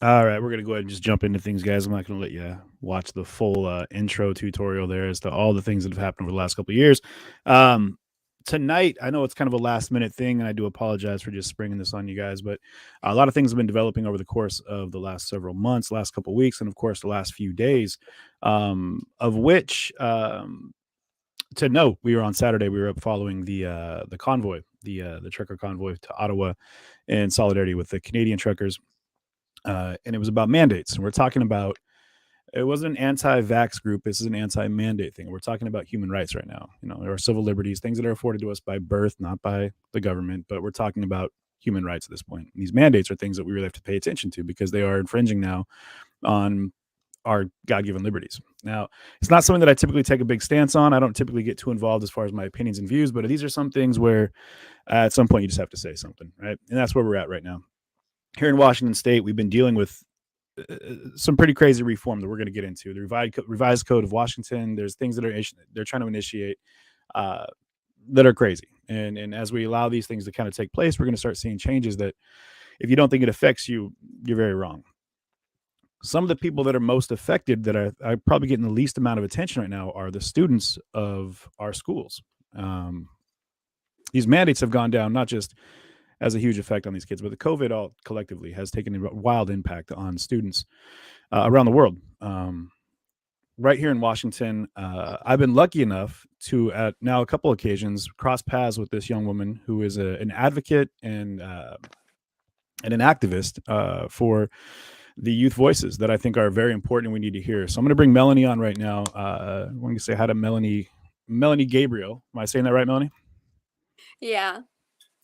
All right, we're gonna go ahead and just jump into things, guys. I'm not gonna let you watch the full intro tutorial there as to all the things that have happened over the last couple of years. Um, Tonight, I know it's kind of a last minute thing, and I do apologize for just springing this on you guys, but a lot of things have been developing over the course of the last several months, last couple of weeks, and of course the last few days. Of which, to note, we were on Saturday. We were up following the convoy, the trucker convoy to Ottawa, in solidarity with the Canadian truckers, and it was about mandates. And we're talking about it wasn't an anti-vax group. This is an anti-mandate thing. We're talking about human rights right now. You know, there are civil liberties, things that are afforded to us by birth, not by the government. But we're talking about human rights at this point. And these mandates are things that we really have to pay attention to because they are infringing now on our God-given liberties. Now, it's not something that I typically take a big stance on. I don't typically get too involved as far as my opinions and views, but these are some things where at some point you just have to say something, right? And that's where we're at right now. Here in Washington State, we've been dealing with some pretty crazy reform that we're going to get into. The revised code of Washington. There's things that they're trying to initiate uh, that are crazy, and as we allow these things to kind of take place, we're going to start seeing changes that, if you don't think it affects you, you're very wrong. Some of the people that are most affected, that are probably getting the least amount of attention right now, are the students of our schools. Um, these mandates have gone down not just as a huge effect on these kids, but the COVID all collectively has taken a wild impact on students around the world. Right here in Washington, I've been lucky enough to, at now a couple occasions, cross paths with this young woman who is an advocate and an activist for the youth voices that I think are very important and we need to hear. So I'm going to bring Melanie on right now. I want to say hi to Melanie Gabriel. Am I saying that right, Melanie? Yeah.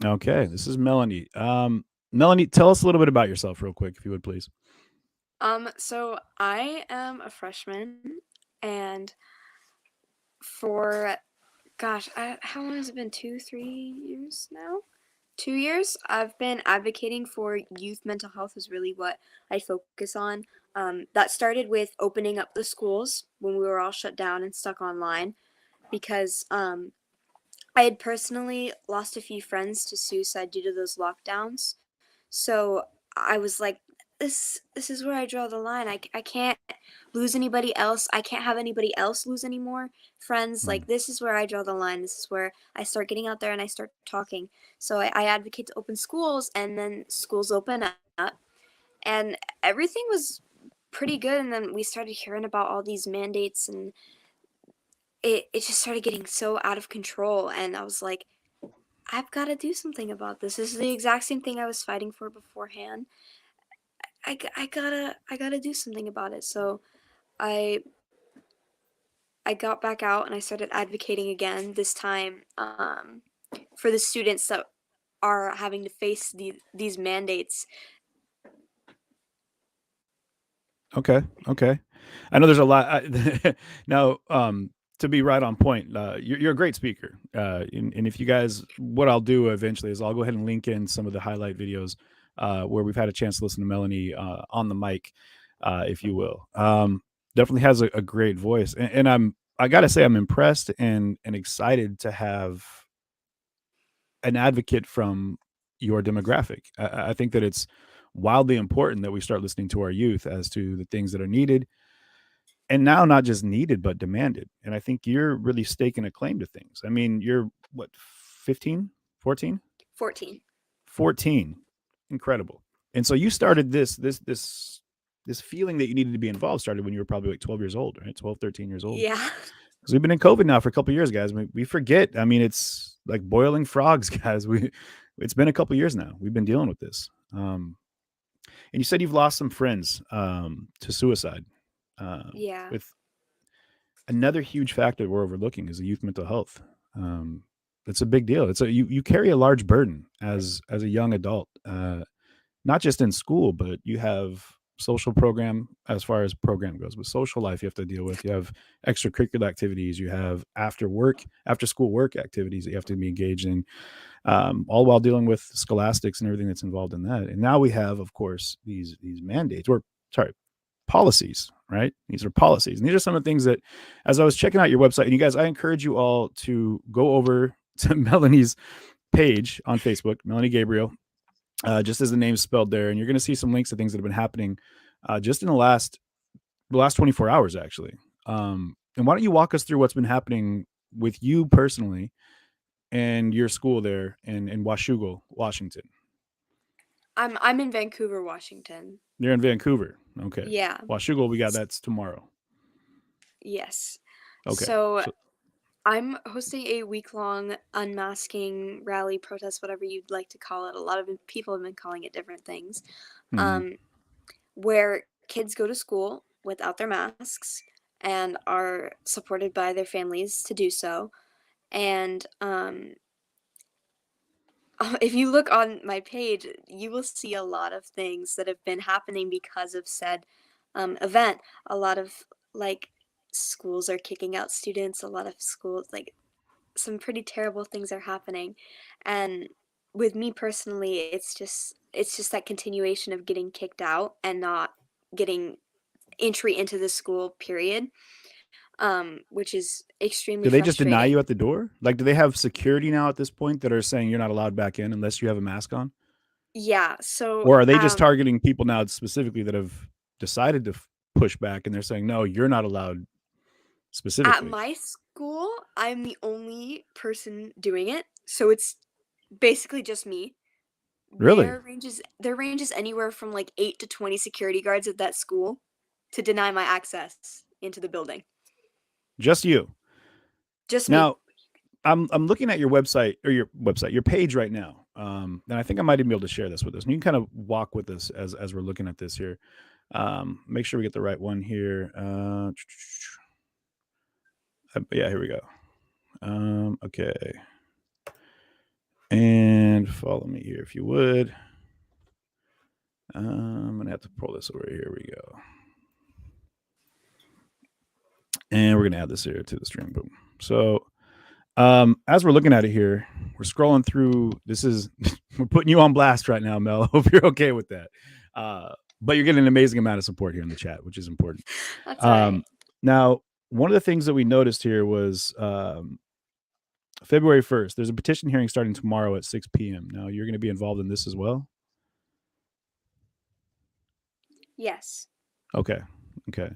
Okay, this is Melanie. Melanie, tell us a little bit about yourself, real quick, if you would, please. So I am a freshman, and for how long has it been? 3 years now? 2 years. I've been advocating for youth mental health is really what I focus on. That started with opening up the schools when we were all shut down and stuck online, because I had personally lost a few friends to suicide due to those lockdowns. So I was like, this is where I draw the line. I can't lose anybody else. I can't have anybody else lose any more friends. Mm. Like, this is where I draw the line. This is where I start getting out there and I start talking. So I advocate to open schools, and then schools open up, and everything was pretty good. And then we started hearing about all these mandates, and it just started getting so out of control. And I was like, I've got to do something about this. This is the exact same thing I was fighting for beforehand. I gotta do something about it. So I I got back out and I started advocating again. This time, for the students that are having to face these mandates. Okay, okay. I know there's a lot. Now, to be right on point, you're a great speaker. And if you guys, what I'll do eventually is I'll go ahead and link in some of the highlight videos where we've had a chance to listen to Melanie on the mic, if you will. Definitely has a great voice, and I gotta say I'm impressed and excited to have an advocate from your demographic. I think that it's wildly important that we start listening to our youth as to the things that are needed, and now not just needed but demanded. And I think you're really staking a claim to things. I mean, you're what, 15, 14, 14. 14, incredible. And so you started this feeling that you needed to be involved started when you were probably like 12 years old, right? 12, 13 years old. Yeah. Because we've been in COVID now for a couple of years, guys. We forget. I mean, it's like boiling frogs, guys. It's been a couple of years now. We've been dealing with this. And you said you've lost some friends to suicide. Yeah. With another huge factor we're overlooking is the youth mental health. Um, it's a big deal. You carry a large burden as a young adult, not just in school, but you have social program as far as program goes, but social life you have to deal with. You have extracurricular activities, you have after school work activities that you have to be engaged in, all while dealing with scholastics and everything that's involved in that. And now we have, of course, these mandates, or sorry, policies, right? These are policies. And these are some of the things that, as I was checking out your website, and you guys, I encourage you all to go over to Melanie's page on Facebook, Melanie Gabriel, just as the name's spelled there. And you're going to see some links to things that have been happening just in the last 24 hours, actually. And why don't you walk us through what's been happening with you personally and your school there in Washougal, Washington? I'm in Vancouver, Washington. You're in Vancouver. Okay. Yeah. Washougal, we got that's tomorrow. Yes. Okay. So So, I'm hosting a week-long unmasking rally, protest, whatever you'd like to call it. A lot of people have been calling it different things. mhm. Um, where kids go to school without their masks and are supported by their families to do so. And if you look on my page, you will see a lot of things that have been happening because of said event. A lot of like schools are kicking out students. A lot of schools, like some pretty terrible things are happening. And with me personally, it's just that continuation of getting kicked out and not getting entry into the school period, which is extremely Do they just deny you frustrating. at the door? Like, do they have security now at this point that are saying you're not allowed back in unless you have a mask on? Yeah, so Or are they just targeting people now specifically that have decided to push back and they're saying, no, you're not allowed at specifically? my school, I'm the only person doing it, so it's basically just me. Really? There ranges anywhere from like 8 to 20 security guards at that school to deny my access into the building. Just you? Just me. Now, I'm looking at your website, or your page right now. And I think I might even be able to share this with us. And you can kind of walk with us as we're looking at this here. Make sure we get the right one here. Yeah, here we go. Okay. And follow me here if you would. I'm gonna have to pull this over. Here we go. And we're gonna add this here to the stream. Boom. So as we're looking at it here, we're scrolling through. This is we're putting you on blast right now, Mel. Hope you're okay with that. But you're getting an amazing amount of support here in the chat, which is important. That's all right. Now, one of the things that we noticed here was February 1st. There's a petition hearing starting tomorrow at 6 p.m. Now, you're going to be involved in this as well? Yes. Okay. Okay.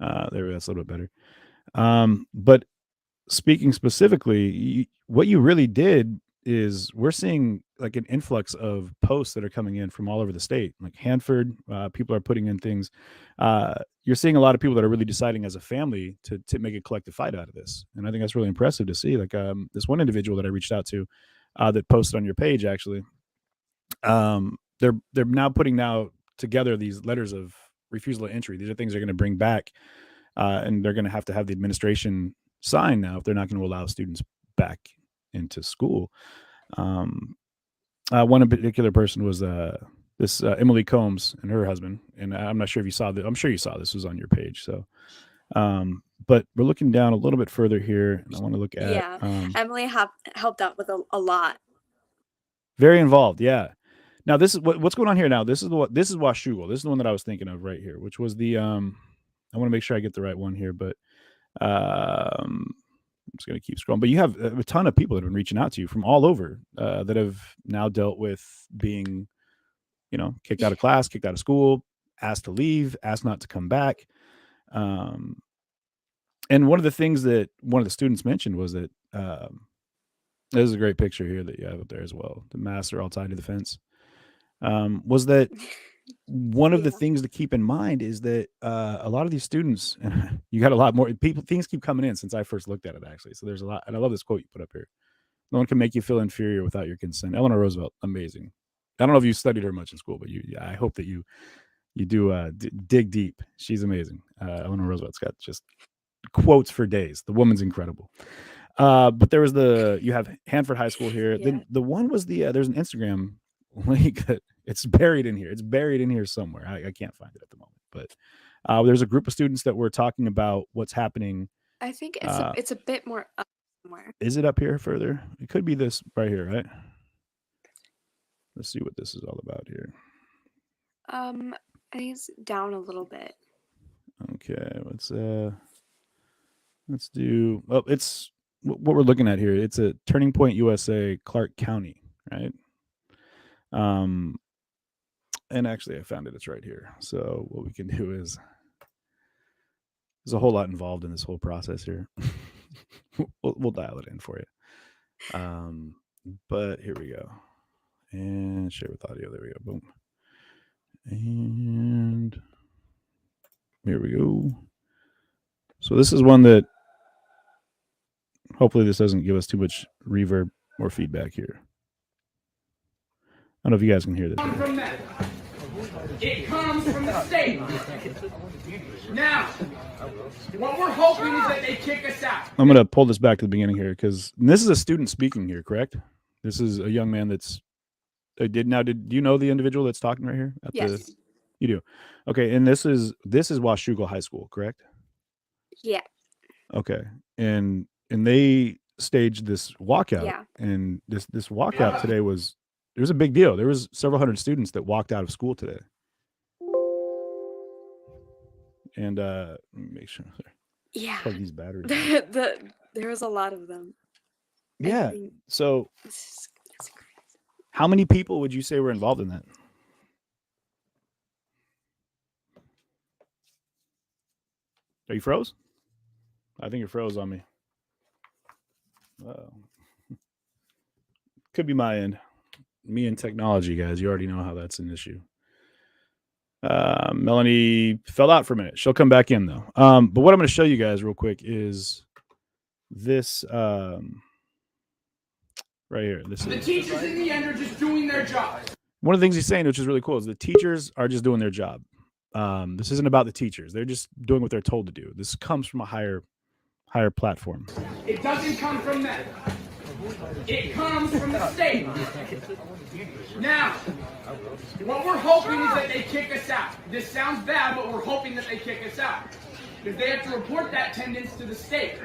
There we go. That's a little bit better. But speaking specifically, what you really did is we're seeing like an influx of posts that are coming in from all over the state, like Hanford. People are putting in things. You're seeing a lot of people that are really deciding as a family to make a collective fight out of this, and I think that's really impressive to see. Like this one individual that I reached out to, that posted on your page actually. They're now putting now together these letters of refusal of entry. These are things they're going to bring back, and they're going to have the administration sign now if they're not going to allow students back into school. Um, one in particular person was this Emily Combs and her husband, and I'm not sure if you saw that. I'm sure you saw this was on your page. So, but we're looking down a little bit further here, and I want to look at Yeah, Emily helped out with a lot. very involved. Yeah. Now this is what's going on here. Now this is Washougal. This is the one that I was thinking of right here, which was the I want to make sure I get the right one here, but I'm just going to keep scrolling. But you have a ton of people that have been reaching out to you from all over that have now dealt with being, kicked out of class, kicked out of school, asked to leave, asked not to come back. And one of the things that one of the students mentioned was that this is a great picture here that you have up there as well. The masks are all tied to the fence. Was that one of the things to keep in mind is that a lot of these students, you got a lot more people, things keep coming in since I first looked at it actually. So there's a lot, and I love this quote you put up here. No one can make you feel inferior without your consent. Eleanor Roosevelt, amazing. I don't know if you studied her much in school, but I hope that you do dig deep. She's amazing. Eleanor Roosevelt's got just quotes for days. The woman's incredible. But there was you have Hanford High School here. Yeah. Then the one was there's an Instagram link that it's buried in here. It's buried in here somewhere. I can't find it at the moment. But there's a group of students that were talking about what's happening. I think it's a bit more up somewhere. Is it up here further? It could be this right here, right? Let's see what this is all about here. I think it's down a little bit. Okay, let's do. Well, it's what we're looking at here. It's a Turning Point USA, Clark County, right? And actually, I found it. It's right here. So what we can do is there's a whole lot involved in this whole process here. we'll dial it in for you. But here we go. And share with audio. There we go. Boom. And here we go. So this is one that hopefully this doesn't give us too much reverb or feedback here. I don't know if you guys can hear this. From them. It comes from the state. Now, what we're hoping is that they kick us out. I'm going to pull this back to the beginning here because this is a student speaking here, correct? This is a young man that's did you know the individual that's talking right here? Yes. You do. Okay, and this is Washougal High School, correct? Yeah. Okay. And they staged this walkout. Yeah. And this walkout today was a big deal. There was several hundred students that walked out of school today. And let me make sure. Yeah. Plug these batteries. There was a lot of them. Yeah. So how many people would you say were involved in that? Are you froze? I think you're froze on me. Could be my end. Me and technology, guys. You already know how that's an issue. Melanie fell out for a minute. She'll come back in though. But what I'm going to show you guys real quick is this right here. The teachers in the end are just doing their job. One of the things he's saying, which is really cool, is the teachers are just doing their job. This isn't about the teachers. They're just doing what they're told to do. This comes from a higher platform. It doesn't come from them. It comes from the state. Now, what we're hoping is that they kick us out. This sounds bad, but we're hoping that they kick us out. Because they have to report that attendance to the state.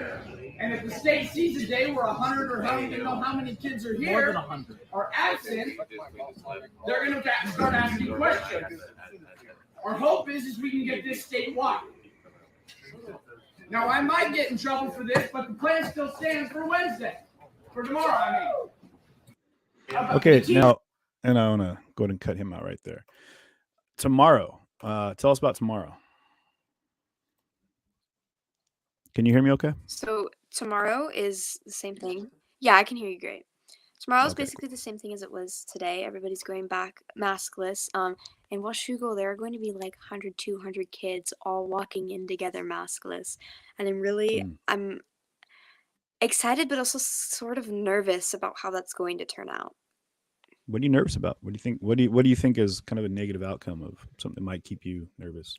And if the state sees a day where 100 or I don't even know how many kids are here are absent, they're going to start asking questions. Our hope is we can get this statewide. Now, I might get in trouble for this, but the plan still stands for Wednesday. For tomorrow, I mean. Okay, now, and I want to go ahead and cut him out right there. Tomorrow. Tell us about tomorrow. Can you hear me okay? So tomorrow is the same thing. Yeah, I can hear you great. Tomorrow is basically the same thing as it was today. Everybody's going back maskless. In Washougal, there are going to be like 100, 200 kids all walking in together maskless. And I'm really, excited, but also sort of nervous about how that's going to turn out. What are you nervous about? What do you think? What do you think is kind of a negative outcome of something that might keep you nervous?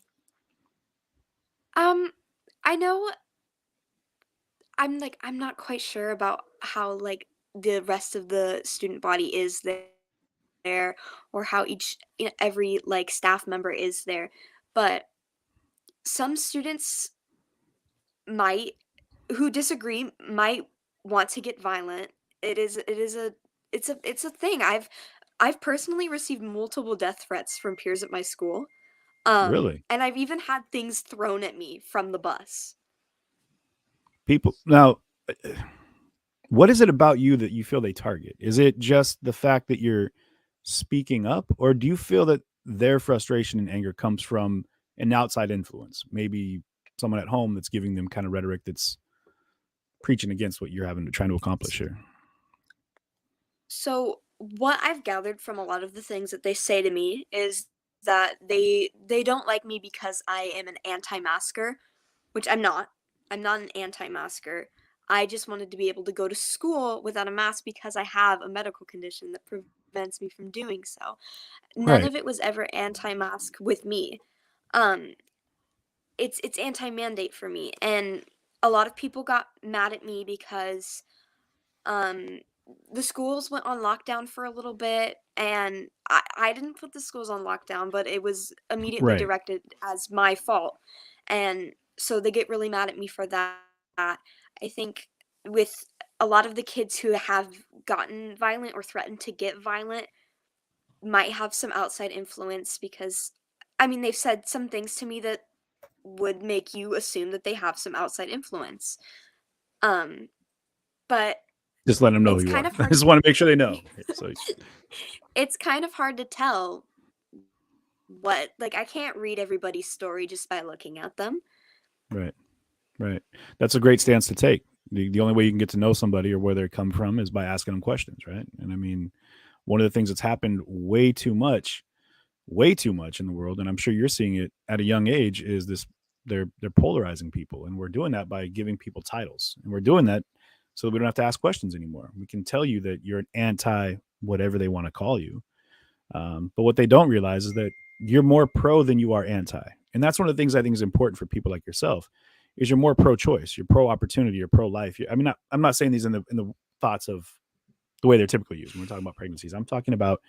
Um, I know I'm not quite sure about how like the rest of the student body is there or how every like staff member is there, but some students might who disagree might want to get violent. It's a thing. I've personally received multiple death threats from peers at my school. Really? And I've even had things thrown at me from the bus. People now, what is it about you that you feel they target? Is it just the fact that you're speaking up, or do you feel that their frustration and anger comes from an outside influence? Maybe someone at home that's giving them kind of rhetoric that's preaching against what you're having to trying to accomplish here. So what I've gathered from a lot of the things that they say to me is that they don't like me because I am an anti-masker, which I'm not. I'm not an anti-masker. I just wanted to be able to go to school without a mask because I have a medical condition that prevents me from doing so. None Right. of it was ever anti-mask with me. Um, it's anti-mandate for me, and a lot of people got mad at me because um, the schools went on lockdown for a little bit, and I didn't put the schools on lockdown, but it was immediately Right. directed as my fault. And so they get really mad at me for that. I think with a lot of the kids who have gotten violent or threatened to get violent might have some outside influence because, I mean, they've said some things to me that would make you assume that they have some outside influence. Um, but Just let them know who it's you kind are. of I hard just want to make sure they know. So, it's kind of hard to tell what like I can't read everybody's story just by looking at them. right. Right. That's a great stance to take. The only way you can get to know somebody or where they come from is by asking them questions, right? And I mean, one of the things that's happened way too much in the world, and I'm sure you're seeing it at a young age, is this they're polarizing people, and we're doing that by giving people titles, and we're doing that so that we don't have to ask questions anymore. We can tell you that you're an anti whatever they want to call you, but what they don't realize is that you're more pro than you are anti, and that's one of the things I think is important for people like yourself. Is you're more pro-choice, you're pro-opportunity, you're pro-life. I mean, I'm not saying these in the thoughts of the way they're typically used when we're talking about pregnancies. I'm talking about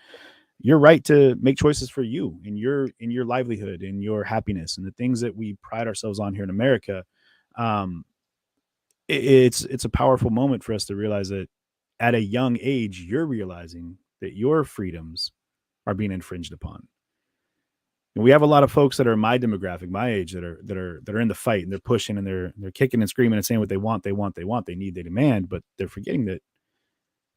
your right to make choices for you in your livelihood, in your happiness, and the things that we pride ourselves on here in America. Um, it's a powerful moment for us to realize that at a young age, you're realizing that your freedoms are being infringed upon. And we have a lot of folks that are my demographic, my age, that are in the fight, and they're pushing, and they're kicking and screaming and saying what they want, they need, they demand, but they're forgetting that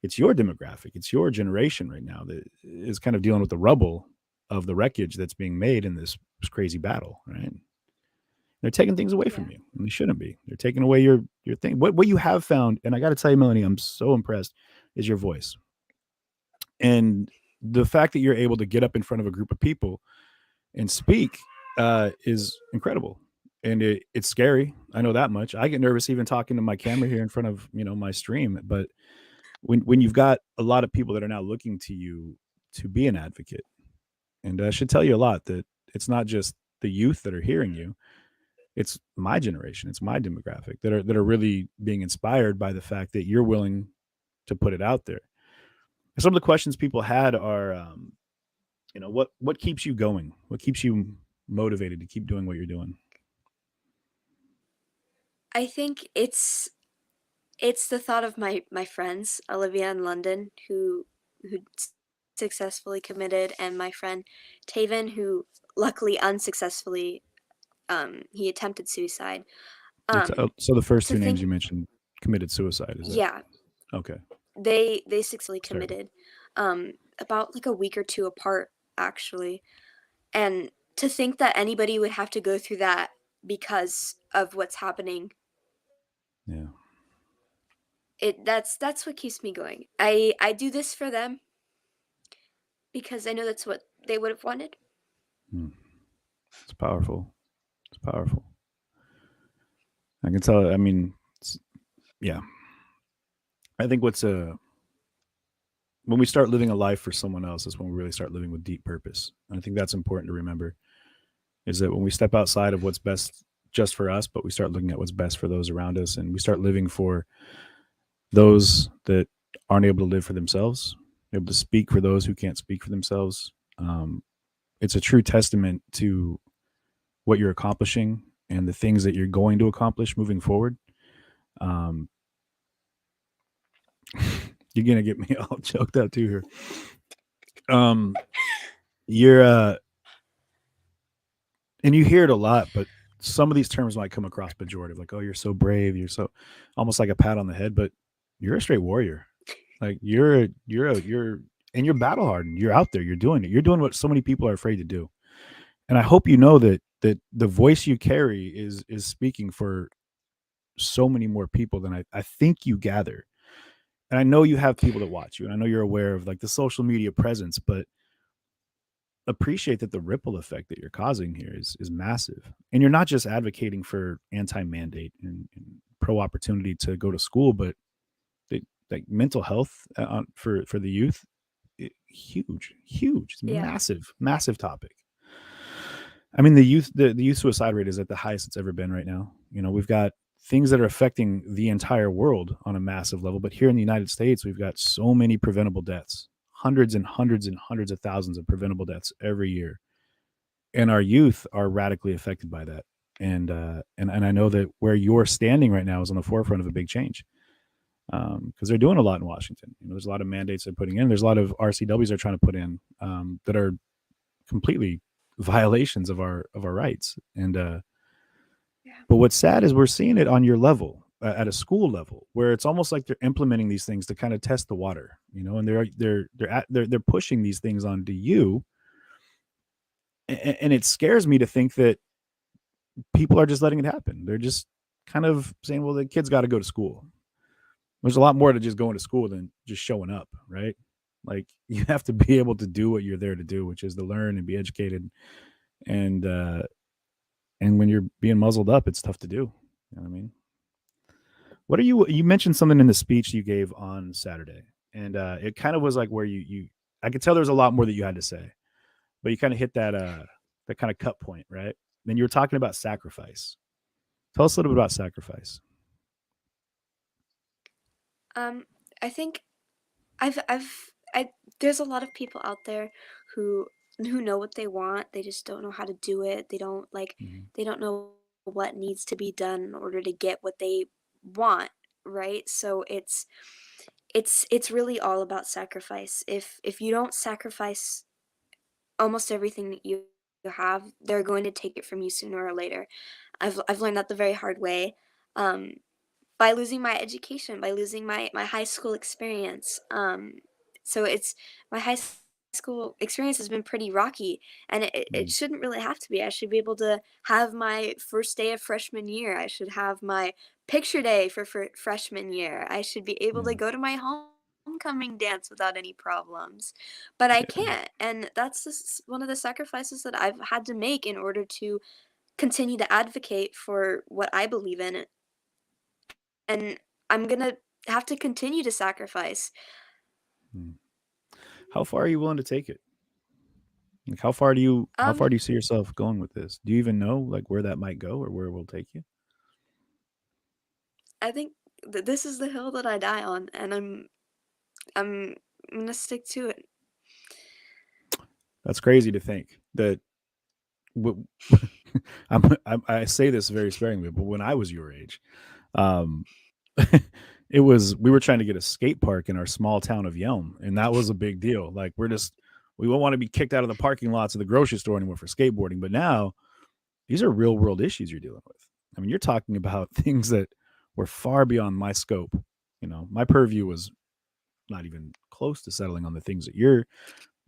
it's your demographic, it's your generation right now that is kind of dealing with the rubble of the wreckage that's being made in this crazy battle, right? They're taking things away Yeah. from you, and they shouldn't be. They're taking away your thing. What you have found, and I got to tell you, Melanie, I'm so impressed, is your voice and the fact that you're able to get up in front of a group of people and speak is incredible. And it's scary. I know that much. I get nervous even talking to my camera here in front of my stream. But when you've got a lot of people that are now looking to you to be an advocate, and I should tell you a lot that it's not just the youth that are hearing you. It's my generation. It's my demographic that are really being inspired by the fact that you're willing to put it out there. Some of the questions people had are, what keeps you going? What keeps you motivated to keep doing what you're doing? I think it's the thought of my friends, Olivia and London, who successfully committed, and my friend Taven, who luckily unsuccessfully he attempted suicide. So the first To two names think you mentioned committed suicide. Is that yeah, okay? they successfully It's terrible. committed about like a week or two apart actually. And to think that anybody would have to go through that because of what's happening, Yeah. that's what keeps me going. I do this for them because I know that's what they would have wanted. Hmm. It's powerful. It's powerful. I can tell. I mean, yeah. I think when we start living a life for someone else is when we really start living with deep purpose. And I think that's important to remember, is that when we step outside of what's best just for us, but we start looking at what's best for those around us, and we start living for those that aren't able to live for themselves, able to speak for those who can't speak for themselves. Um, it's a true testament to what you're accomplishing and the things that you're going to accomplish moving forward. Um, you're gonna get me all choked up too here. Um, you're and you hear it a lot, but some of these terms might come across pejorative, like, "Oh, you're so brave," you're so almost like a pat on the head, but you're a straight warrior. Like and you're battle hardened. You're out there. You're doing it. You're doing what so many people are afraid to do. And I hope you know that the voice you carry is speaking for so many more people than I think you gather. And I know you have people that watch you, and I know you're aware of like the social media presence, but appreciate that the ripple effect that you're causing here is massive. And you're not just advocating for anti-mandate and pro opportunity to go to school, but like mental health for the youth, huge, it's Yeah. massive topic. I mean, the youth suicide rate is at the highest it's ever been right now. You know, we've got things that are affecting the entire world on a massive level, but here in the United States, we've got so many preventable deaths, hundreds and hundreds and hundreds of thousands of preventable deaths every year, and our youth are radically affected by that. And I know that where you're standing right now is on the forefront of a big change, because they're doing a lot in Washington. You know, there's a lot of mandates they're putting in. There's a lot of RCWs they're trying to put in, that are completely violations of our rights. And Yeah. but what's sad is we're seeing it on your level, at a school level, where it's almost like they're implementing these things to kind of test the water, you know, and they're pushing these things onto you, and it scares me to think that people are just letting it happen. They're just kind of saying, well, the kids got to go to school. There's a lot more to just going to school than just showing up, right? Like you have to be able to do what you're there to do, which is to learn and be educated. And and when you're being muzzled up, it's tough to do. You know what I mean? What are you mentioned something in the speech you gave on Saturday, and it kind of was like where you I could tell there was a lot more that you had to say, but you kind of hit that kind of cut point, right? Then you were talking about sacrifice. Tell us a little bit about sacrifice. I think I there's a lot of people out there who know what they want. They just don't know how to do it. Mhm. They don't know what needs to be done in order to get what they want, right? So it's really all about sacrifice. If you don't sacrifice almost everything that you have, they're going to take it from you sooner or later. I've learned that the very hard way. Um, by losing my education, by losing my high school experience. So it's my school experience has been pretty rocky, and it Mhm. shouldn't really have to be. I should be able to have my first day of freshman year. I should have my picture day for freshman year. I should be able to Yeah. go to my homecoming dance without any problems. But I Yeah. can't, and that's just one of the sacrifices that I've had to make in order to continue to advocate for what I believe in, and I'm gonna have to continue to sacrifice. Mm. How far are you willing to take it? Like how far Um, do you see yourself going with this? Do you even know like where that might go or where it will take you? I think this is the hill that I die on, and I'm gonna stick to it. That's crazy to think that w- I say this very sparingly, but when I was your age, um, it was we were trying to get a skate park in our small town of Yelm, and that was a big deal. Like we won't want to be kicked out of the parking lots of the grocery store anymore for skateboarding. But now these are real world issues you're dealing with. I mean, you're talking about things that were far beyond my scope. You know, my purview was not even close to settling on the things that your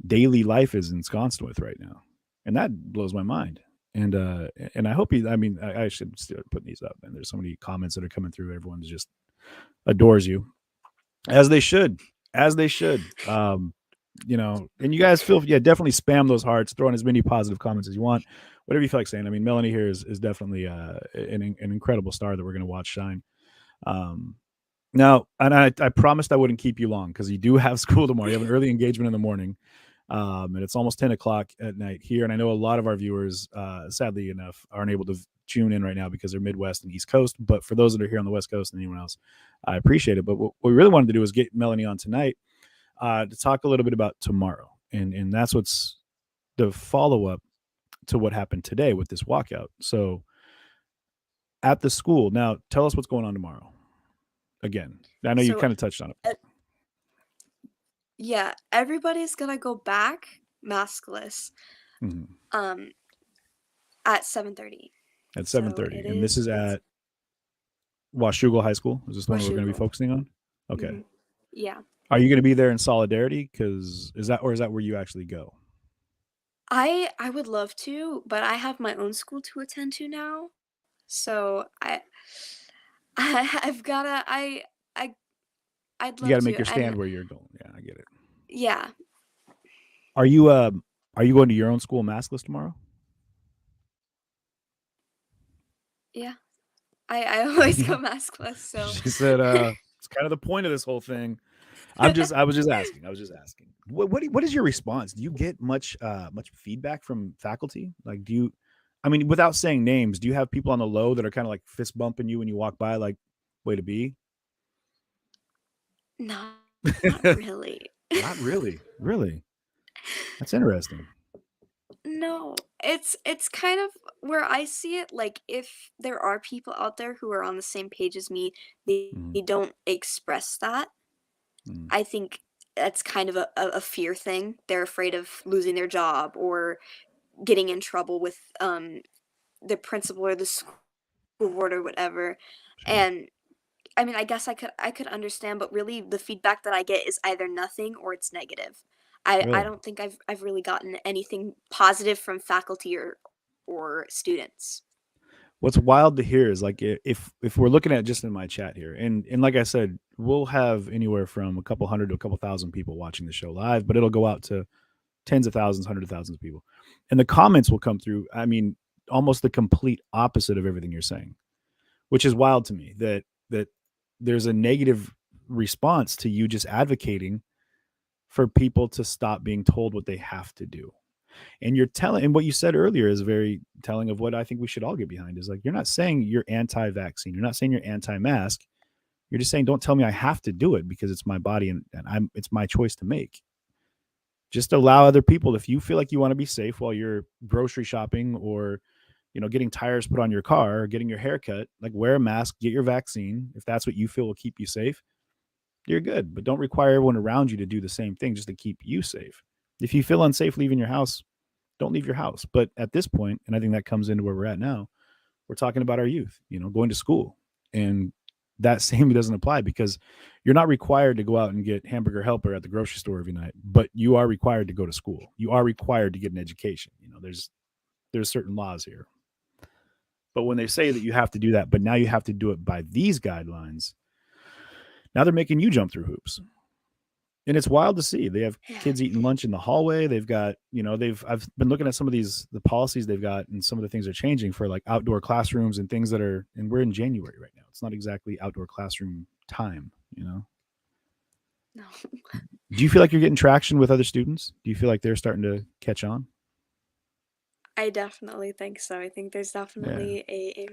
daily life is ensconced with right now, and that blows my mind. And I hope you. I mean, I should start putting these up. And there's so many comments that are coming through. Everyone's just adores you, as they should, as they should. You know, and you guys feel, yeah, definitely spam those hearts, throw in as many positive comments as you want, whatever you feel like saying. I mean, Melanie here is definitely an incredible star that we're going to watch shine. Um, Now, and I promised I wouldn't keep you long because you do have school tomorrow. You have an early engagement in the morning, and it's almost 10 o'clock at night here. And I know a lot of our viewers, sadly enough, aren't able to tune in right now because they're Midwest and East Coast. But for those that are here on the West Coast and anyone else, I appreciate it. But what we really wanted to do is get Melanie on tonight to talk a little bit about tomorrow, and that's what's the follow up to what happened today with this walkout. So at the school, now tell us what's going on tomorrow. Again, I know you So kind of touched on it. uh, yeah, everybody's gonna go back maskless Mhm. um at 7:30. At So 7:30, it and this is is it's at Washougal High School. Is this the one we're going to be Washougal. focusing on? Okay. Hmm. Yeah. Are you going to be there in solidarity? Because is that where you actually go? I would love to, but I have my own school to attend to now. So I've gotta I I'd You got love to make to. your And stand where you're going. Yeah, I get it. yeah, Are you are you going to your own school maskless tomorrow? yeah. I always go maskless, so She said, it's kind of the point of this whole thing. I was just asking. I was just asking. What is your response? Do you get much feedback from faculty? Like, do you? I mean, without saying names, do you have people on the low that are kind of like fist bumping you when you walk by, like, way to be? not really. Not really. Really, that's interesting. No, it's kind of where I see it, like, if there are people out there who are on the same page as me, Mm, they don't express that. mm, I think that's kind of a fear thing. They're afraid of losing their job or getting in trouble with, the principal or the school board or whatever, sure. and I mean, I guess I could understand, but really the feedback that I get is either nothing or it's negative. I Really. don't think I've really gotten anything positive from faculty or students. What's wild to hear is like if we're looking at just in my chat here, and like I said, we'll have anywhere from a couple hundred to a couple thousand people watching the show live, but it'll go out to tens of thousands, hundreds of thousands of people. And the comments will come through. I mean, almost the complete opposite of everything you're saying, which is wild to me that there's a negative response to you just advocating for people to stop being told what they have to do. And you're telling, and what you said earlier is very telling of what I think we should all get behind is like, you're not saying you're anti-vaccine. You're not saying you're anti-mask. You're just saying, don't tell me I have to do it because it's my body and it's my choice to make. Just allow other people, if you feel like you want to be safe while you're grocery shopping or, getting tires put on your car or getting your hair cut, like wear a mask, get your vaccine. If that's what you feel will keep you safe, you're good. But don't require everyone around you to do the same thing just to keep you safe. If you feel unsafe leaving your house, don't leave your house. But at this point, and I think that comes into where we're at now, we're talking about our youth, going to school. And that same doesn't apply because you're not required to go out and get hamburger helper at the grocery store every night, but you are required to go to school. You are required to get an education. There's certain laws here. But when they say that you have to do that, but now you have to do it by these guidelines, now they're making you jump through hoops. And it's wild to see. They have Yeah. kids eating lunch in the hallway. They've got, I've been looking at some of the policies they've got and some of the things they're changing for like outdoor classrooms and things that are, and we're in January right now. It's not exactly outdoor classroom time. No. Do you feel like you're getting traction with other students? Do you feel like they're starting to catch on? I definitely think so. I think there's Yeah. definitely a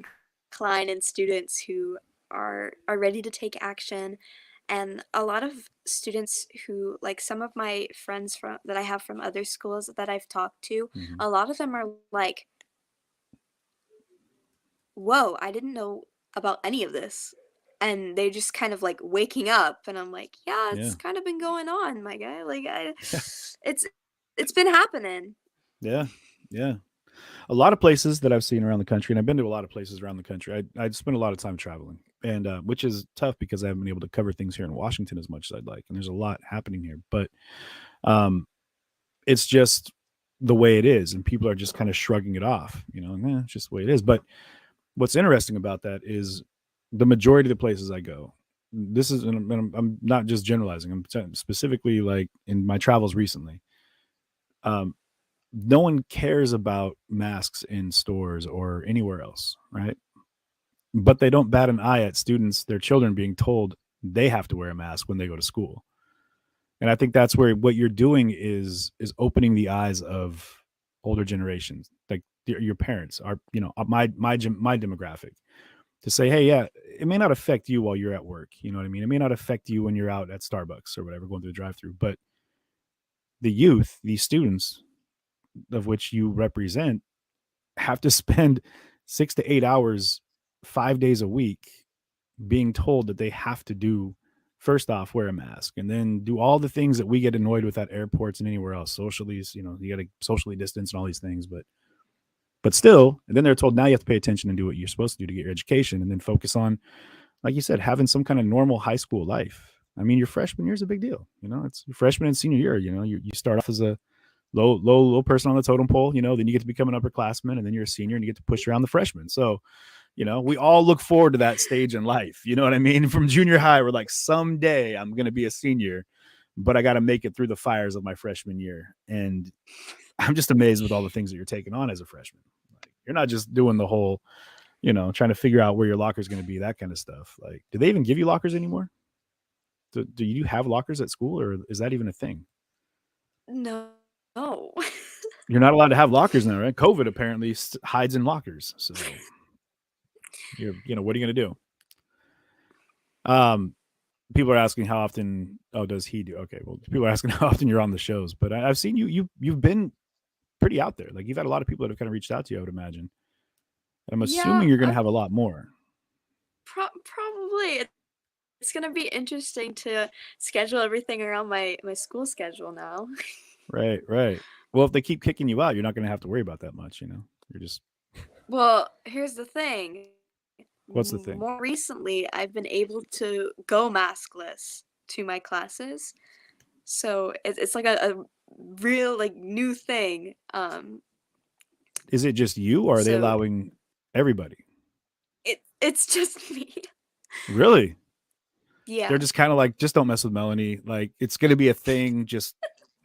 incline in students who are ready to take action, and a lot of students who, like, some of my friends from that I have from other schools that I've talked to, Hmm. a lot of them are like, "Whoa, I didn't know about any of this." And they're just kind of like waking up, and I'm like, "Yeah, Yeah. it's kind of been going on, my guy. Like, it's it's been happening." Yeah. Yeah. A lot of places that I've seen around the country, and I've been to a lot of places around the country. I spent a lot of time traveling, and which is tough because I haven't been able to cover things here in Washington as much as I'd like. And there's a lot happening here, but um, it's just the way it is, and people are just kind of shrugging it off. It's just the way it is. But what's interesting about that is the majority of the places I go. This is, and I'm not just generalizing. I'm specifically like in my travels recently. Um, no one cares about masks in stores or anywhere else, right? But they don't bat an eye at students, their children being told they have to wear a mask when they go to school. And I think that's where what you're doing is opening the eyes of older generations, like your parents, are my demographic, to say, hey, yeah, it may not affect you while you're at work. You know what I mean? It may not affect you when you're out at Starbucks or whatever, going through the drive-through, but the youth, these students of which you represent, have to spend 6 to 8 hours, 5 days a week, being told that they have to do, first off, wear a mask, and then do all the things that we get annoyed with at airports and anywhere else. Socially, you got to socially distance and all these things, but still, and then they're told now you have to pay attention and do what you're supposed to do to get your education, and then focus on, like you said, having some kind of normal high school life. I mean, your freshman year is a big deal. It's your freshman and senior year. You start off as a low person on the totem pole. Then you get to become an upperclassman, and then you're a senior and you get to push around the freshmen. So, we all look forward to that stage in life. You know what I mean? From junior high, we're like, someday I'm going to be a senior, but I got to make it through the fires of my freshman year. And I'm just amazed with all the things that you're taking on as a freshman. Like, you're not just doing the whole, trying to figure out where your locker is going to be, that kind of stuff. Like, do they even give you lockers anymore? Do you have lockers at school, or is that even a thing? No. You're not allowed to have lockers now, right? COVID apparently hides in lockers. So what are you going to do? People are asking how often, does he do? Okay. Well, people are asking how often you're on the shows, but I've seen you've been pretty out there. Like, you've had a lot of people that have kind of reached out to you, I would imagine. I'm assuming you're going to have a lot more. Probably. It's going to be interesting to schedule everything around my school schedule now. Right. Well, if they keep kicking you out, you're not going to have to worry about that much, You're just... Well, here's the thing. What's the thing? More recently, I've been able to go maskless to my classes. So it's like a real, like, new thing. Is it just you, or are they allowing everybody? It's just me. Really? Yeah. They're just kind of like, just don't mess with Melanie. Like, it's going to be a thing. Just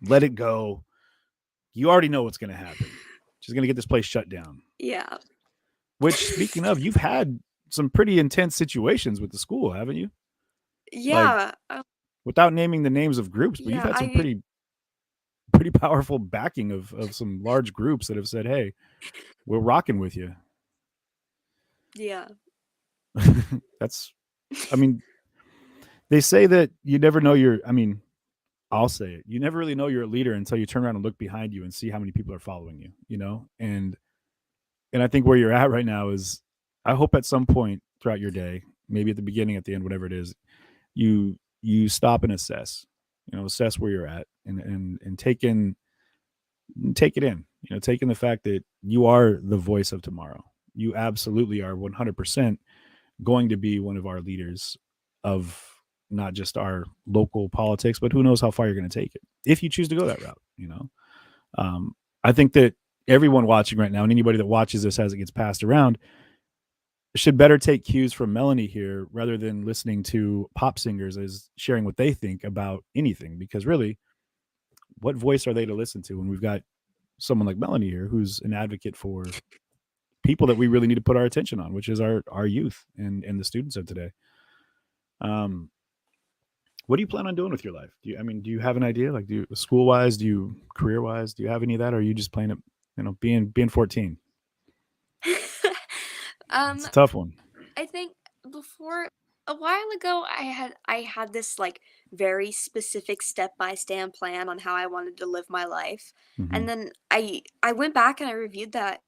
let it go. You already know what's going to happen. She's going to get this place shut down. Yeah. Which, speaking of, you've had some pretty intense situations with the school, haven't you? Yeah. Like, without naming the names of groups, but you've had some pretty powerful backing of some large groups that have said, hey, we're rocking with you. Yeah. They say that you never know I'll say it. You never really know you're a leader until you turn around and look behind you and see how many people are following you, And I think where you're at right now is, I hope at some point throughout your day, maybe at the beginning, at the end, whatever it is, you stop and assess where you're at, and take it in, take in the fact that you are the voice of tomorrow. You absolutely are 100% going to be one of our leaders of not just our local politics, but who knows how far you're going to take it if you choose to go that route. I think that everyone watching right now, and anybody that watches this as it gets passed around, should better take cues from Melanie here, rather than listening to pop singers as sharing what they think about anything. Because really, what voice are they to listen to when we've got someone like Melanie here, who's an advocate for people that we really need to put our attention on, which is our youth and the students of today. What do you plan on doing with your life? Do you have an idea? Like, school wise, career wise, do you have any of that? Or are you just playing it, being 14? It's a tough one. I think before, a while ago, I had this, like, very specific step-by-step plan on how I wanted to live my life. Mm-hmm. And then I went back and I reviewed that,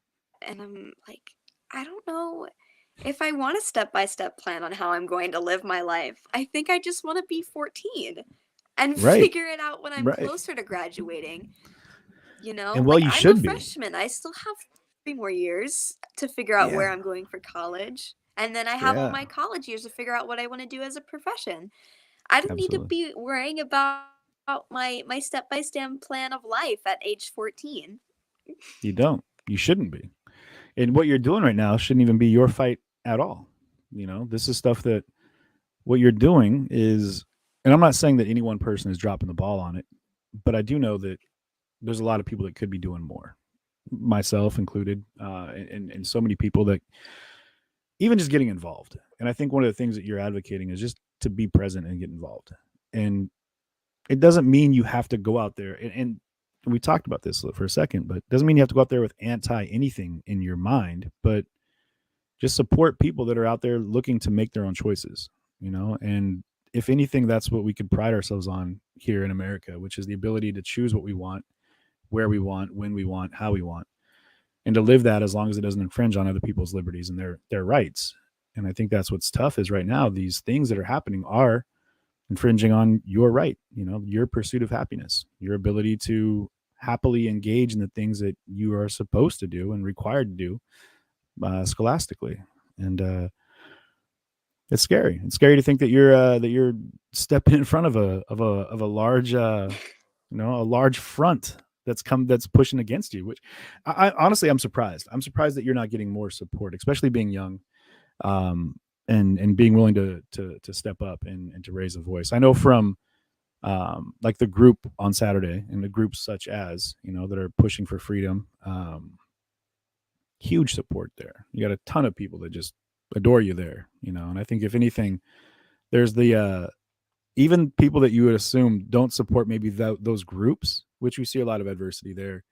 and I'm like, I don't know if I want a step-by-step plan on how I'm going to live my life. I think I just want to be 14 and figure it out when I'm closer to graduating. And well, you should be. I'm a freshman. I still have 3 more years to figure out where I'm going for college. And then I have all my college years to figure out what I want to do as a profession. I don't need to be worrying about my step-by-step plan of life at age 14. You don't. You shouldn't be. And what you're doing right now shouldn't even be your fight at all. This is stuff that what you're doing is, and I'm not saying that any one person is dropping the ball on it, but I do know that there's a lot of people that could be doing more, myself included, and so many people that even just getting involved. And I think one of the things that you're advocating is just to be present and get involved. And it doesn't mean you have to go out there and we talked about this for a second, but it doesn't mean you have to go out there with anti anything in your mind, but just support people that are out there looking to make their own choices, and if anything, that's what we could pride ourselves on here in America, which is the ability to choose what we want, where we want, when we want, how we want, and to live that as long as it doesn't infringe on other people's liberties and their rights. And I think that's what's tough is right now, these things that are happening are infringing on your right, your pursuit of happiness, your ability to happily engage in the things that you are supposed to do and required to do scholastically. And it's scary. It's scary to think that you're stepping in front of a large a large front that's pushing against you. Which I honestly, I'm surprised. I'm surprised that you're not getting more support, especially being young, and being willing to step up and to raise a voice. I know from like the group on Saturday and the groups such as that are pushing for freedom. Huge support there. You got a ton of people that just adore you there, and I think if anything, there's the even people that you would assume don't support maybe those groups, which we see a lot of adversity there.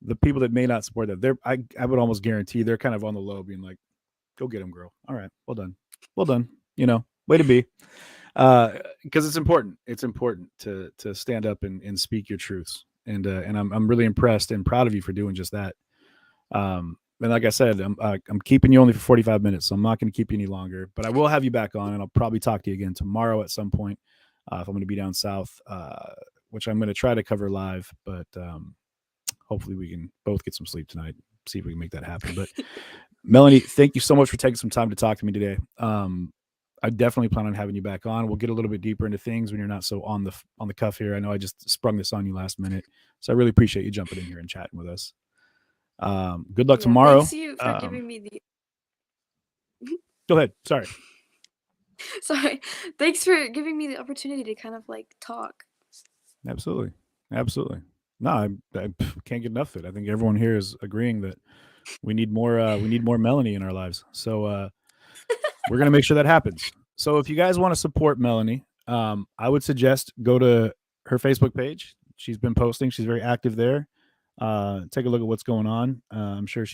The people that may not support that, I would almost guarantee they're kind of on the low, being like, "Go get them, girl. All right, well done, way to be." Because it's important. It's important to stand up and speak your truths, and I'm really impressed and proud of you for doing just that. And like I said, I'm keeping you only for 45 minutes, so I'm not going to keep you any longer. But I will have you back on, and I'll probably talk to you again tomorrow at some point if I'm going to be down south, which I'm going to try to cover live. But hopefully we can both get some sleep tonight, see if we can make that happen. But Melanie, thank you so much for taking some time to talk to me today. I definitely plan on having you back on. We'll get a little bit deeper into things when you're not so on the cuff here. I know I just sprung this on you last minute, so I really appreciate you jumping in here and chatting with us. Good luck tomorrow. Thanks you for giving me the Go ahead. Sorry. Thanks for giving me the opportunity to kind of like talk. Absolutely. No, I can't get enough of it. I think everyone here is agreeing that we need more Melanie in our lives. So we're gonna make sure that happens. So if you guys want to support Melanie, I would suggest go to her Facebook page. She's been posting. She's very active there. Take a look at what's going on. I'm sure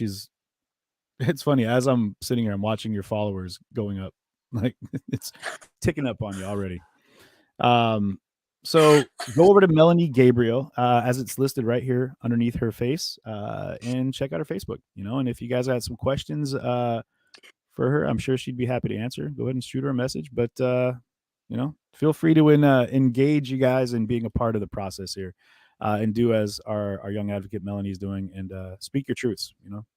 it's funny, as I'm sitting here, I'm watching your followers going up, like it's ticking up on you already. So go over to Melanie Gabriel, as it's listed right here underneath her face, and check out her Facebook, and if you guys had some questions, for her, I'm sure she'd be happy to answer. Go ahead and shoot her a message, but feel free to engage you guys in being a part of the process here. And do as our young advocate Melanie is doing, and speak your truths.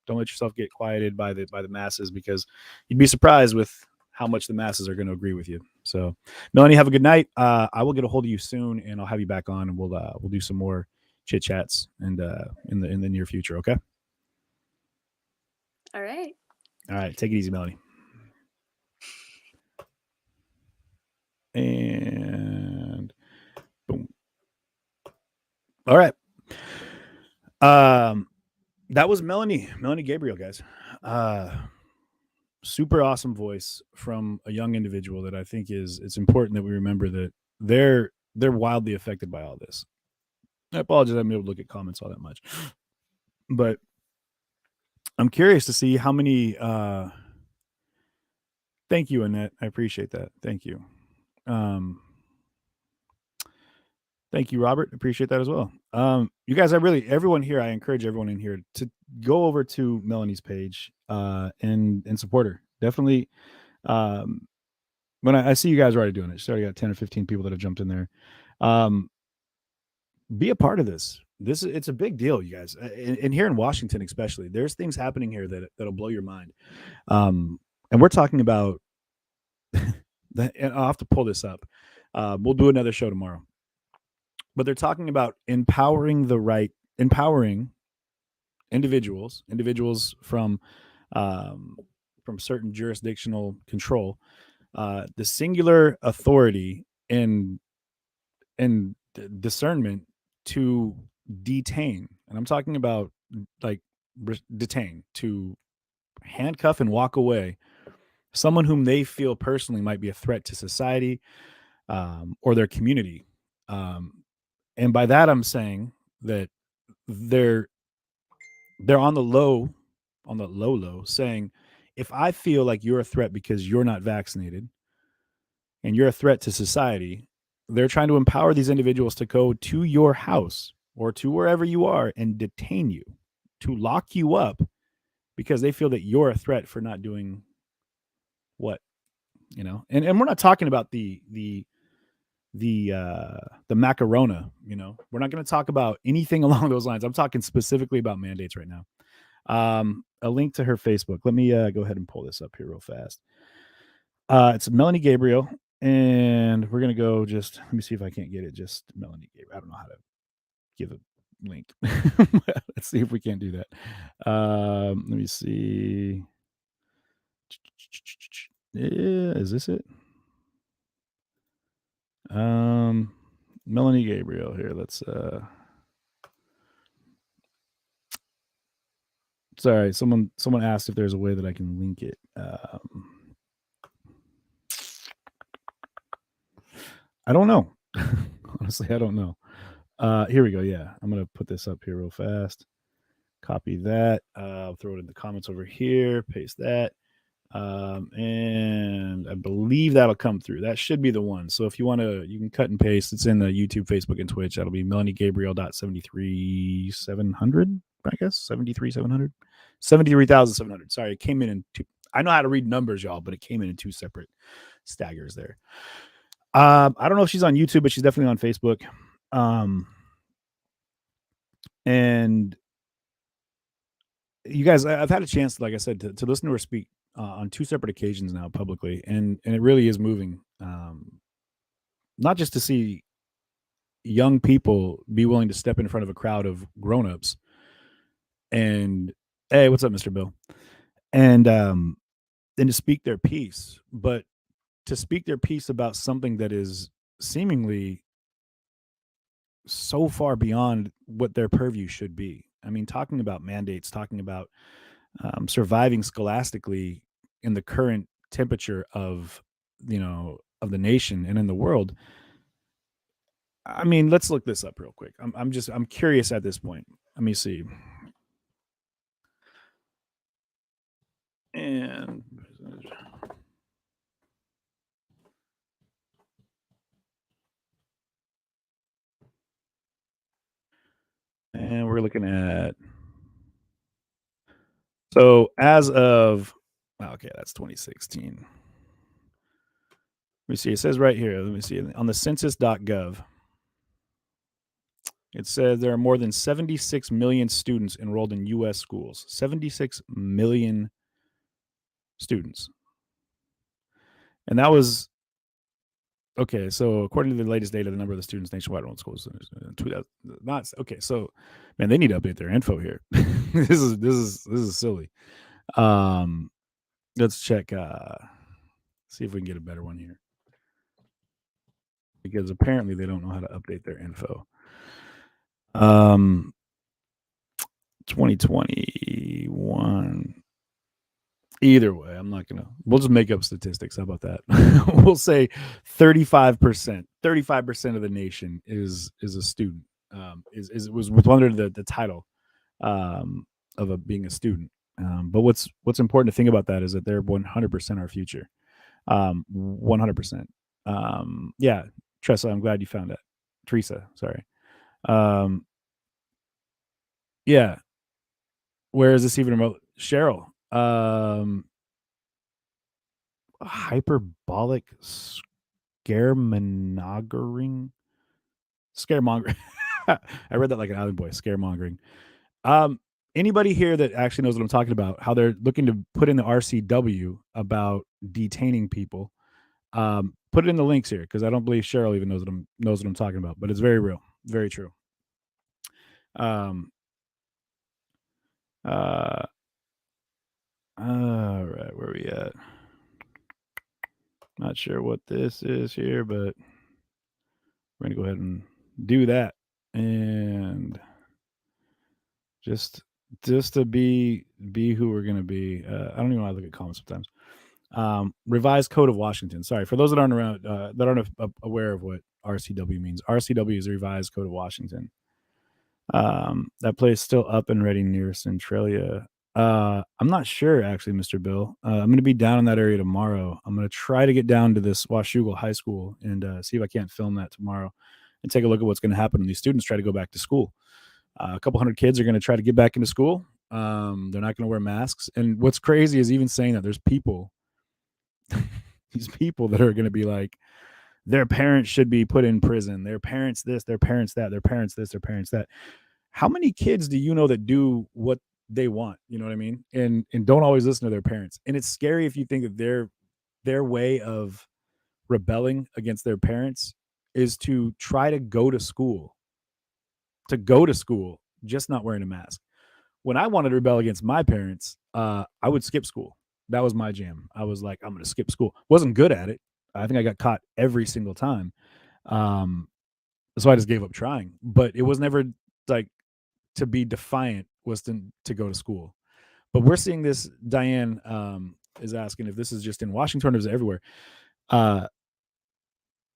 Don't let yourself get quieted by the masses, because you'd be surprised with how much the masses are going to agree with you. So, Melanie, have a good night. I will get a hold of you soon, and I'll have you back on, and we'll do some more chit chats and in the near future. Okay. All right. Take it easy, Melanie. And boom. All right. That was Melanie Gabriel, guys. Super awesome voice from a young individual that I think it's important that we remember that they're wildly affected by all this. I apologize, I haven't been able to look at comments all that much, but I'm curious to see how many. Thank you, Annette. I appreciate that. Thank you. Thank you, Robert. Appreciate that as well. You guys, everyone here, I encourage everyone in here to go over to Melanie's page and support her. Definitely. When I see you guys already doing it, she's already got 10 or 15 people that have jumped in there. Be a part of this. It's a big deal, you guys. And here in Washington, especially, there's things happening here that'll blow your mind. And we're talking about that. And I'll have to pull this up. We'll do another show tomorrow. But they're talking about empowering individuals from certain jurisdictional control, the singular authority and discernment to detain. And I'm talking about like detain, to handcuff and walk away someone whom they feel personally might be a threat to society, or their community. And by that, I'm saying that they're on the low, saying, if I feel like you're a threat because you're not vaccinated and you're a threat to society, they're trying to empower these individuals to go to your house or to wherever you are and detain you, to lock you up because they feel that you're a threat for not doing what, and we're not talking about the macarona, we're not going to talk about anything along those lines. I'm talking specifically about mandates right now. A link to her Facebook. Let me go ahead and pull this up here real fast. It's Melanie Gabriel, and we're gonna go. Just let me see if I can't get it. Just Melanie Gabriel. I don't know how to give a link. Let's see if we can't do that. Let me see. Yeah, is this it? Melanie Gabriel here. Let's sorry, someone asked if there's a way that I can link it. I don't know. Honestly, I don't know. Here we go. Yeah, I'm gonna put this up here real fast. Copy that. Throw it in the comments over here. Paste that. And I believe that'll come through. That should be the one. So if you want to, you can cut and paste. It's in the YouTube, Facebook, and Twitch. That'll be MelanieGabriel.73700. I guess 73,700. 73,700. Sorry, it came in two. I know how to read numbers, y'all, but it came in two separate staggers there. I don't know if she's on YouTube, but she's definitely on Facebook. And you guys, I've had a chance, like I said, to listen to her speak on two separate occasions now publicly, and it really is moving. Not just to see young people be willing to step in front of a crowd of grown-ups and, hey, what's up, Mr. Bill? And to speak their piece, but to speak their piece about something that is seemingly so far beyond what their purview should be. I mean, talking about mandates, talking about surviving scholastically in the current temperature of of the nation and in the world. I mean, let's look this up real quick. I'm curious at this point. Let me see. And we're looking at, so as of, okay, that's 2016. Let me see. It says right here, let me see, on the census.gov, it says there are more than 76 million students enrolled in U.S. schools. 76 million students. And that was, okay, so according to the latest data, the number of the students nationwide enrolled in schools, not okay. So, man, they need to update their info here. This is silly. Let's check. See if we can get a better one here, because apparently they don't know how to update their info. 2021. Either way, I'm not gonna. We'll just make up statistics. How about that? We'll say 35%. 35% of the nation is a student. Was under the title of being a student. But what's important to think about that is that they're 100% our future. 100%. Yeah, Tressa, I'm glad you found it. Teresa, sorry. Yeah. Where is this even remote? Cheryl. Hyperbolic scaremongering. Scaremongering. I read that like an island boy. Scaremongering. Anybody here that actually knows what I'm talking about, how they're looking to put in the RCW about detaining people, put it in the links here, because I don't believe Cheryl even knows what I'm talking about, but it's very real, very true. All right, where are we at? Not sure what this is here, but we're gonna go ahead and do that, and just to be who we're gonna be. I don't even know how to look at comments sometimes. Revised Code of Washington. Sorry for those that aren't around, that aren't aware of what RCW means. RCW is the Revised Code of Washington. That place still up and ready near Centralia. I'm not sure actually, Mr. Bill. I'm going to be down in that area tomorrow. I'm going to try to get down to this Washougal High School and see if I can't film that tomorrow and take a look at what's going to happen when these students try to go back to school. A couple hundred kids are going to try to get back into school. They're not going to wear masks. And what's crazy is even saying that there's people, these people that are going to be like, their parents should be put in prison. Their parents this, their parents that, their parents this, their parents that. How many kids do you know that do what they want? You know what I mean? And don't always listen to their parents. And it's scary if you think that their way of rebelling against their parents is to try to go to school, just not wearing a mask. When I wanted to rebel against my parents, I would skip school. That was my jam. I was like, I'm going to skip school. Wasn't good at it. I think I got caught every single time. So I just gave up trying. But it was never like to be defiant was to go to school. But we're seeing this. Diane is asking if this is just in Washington or is it everywhere. I'm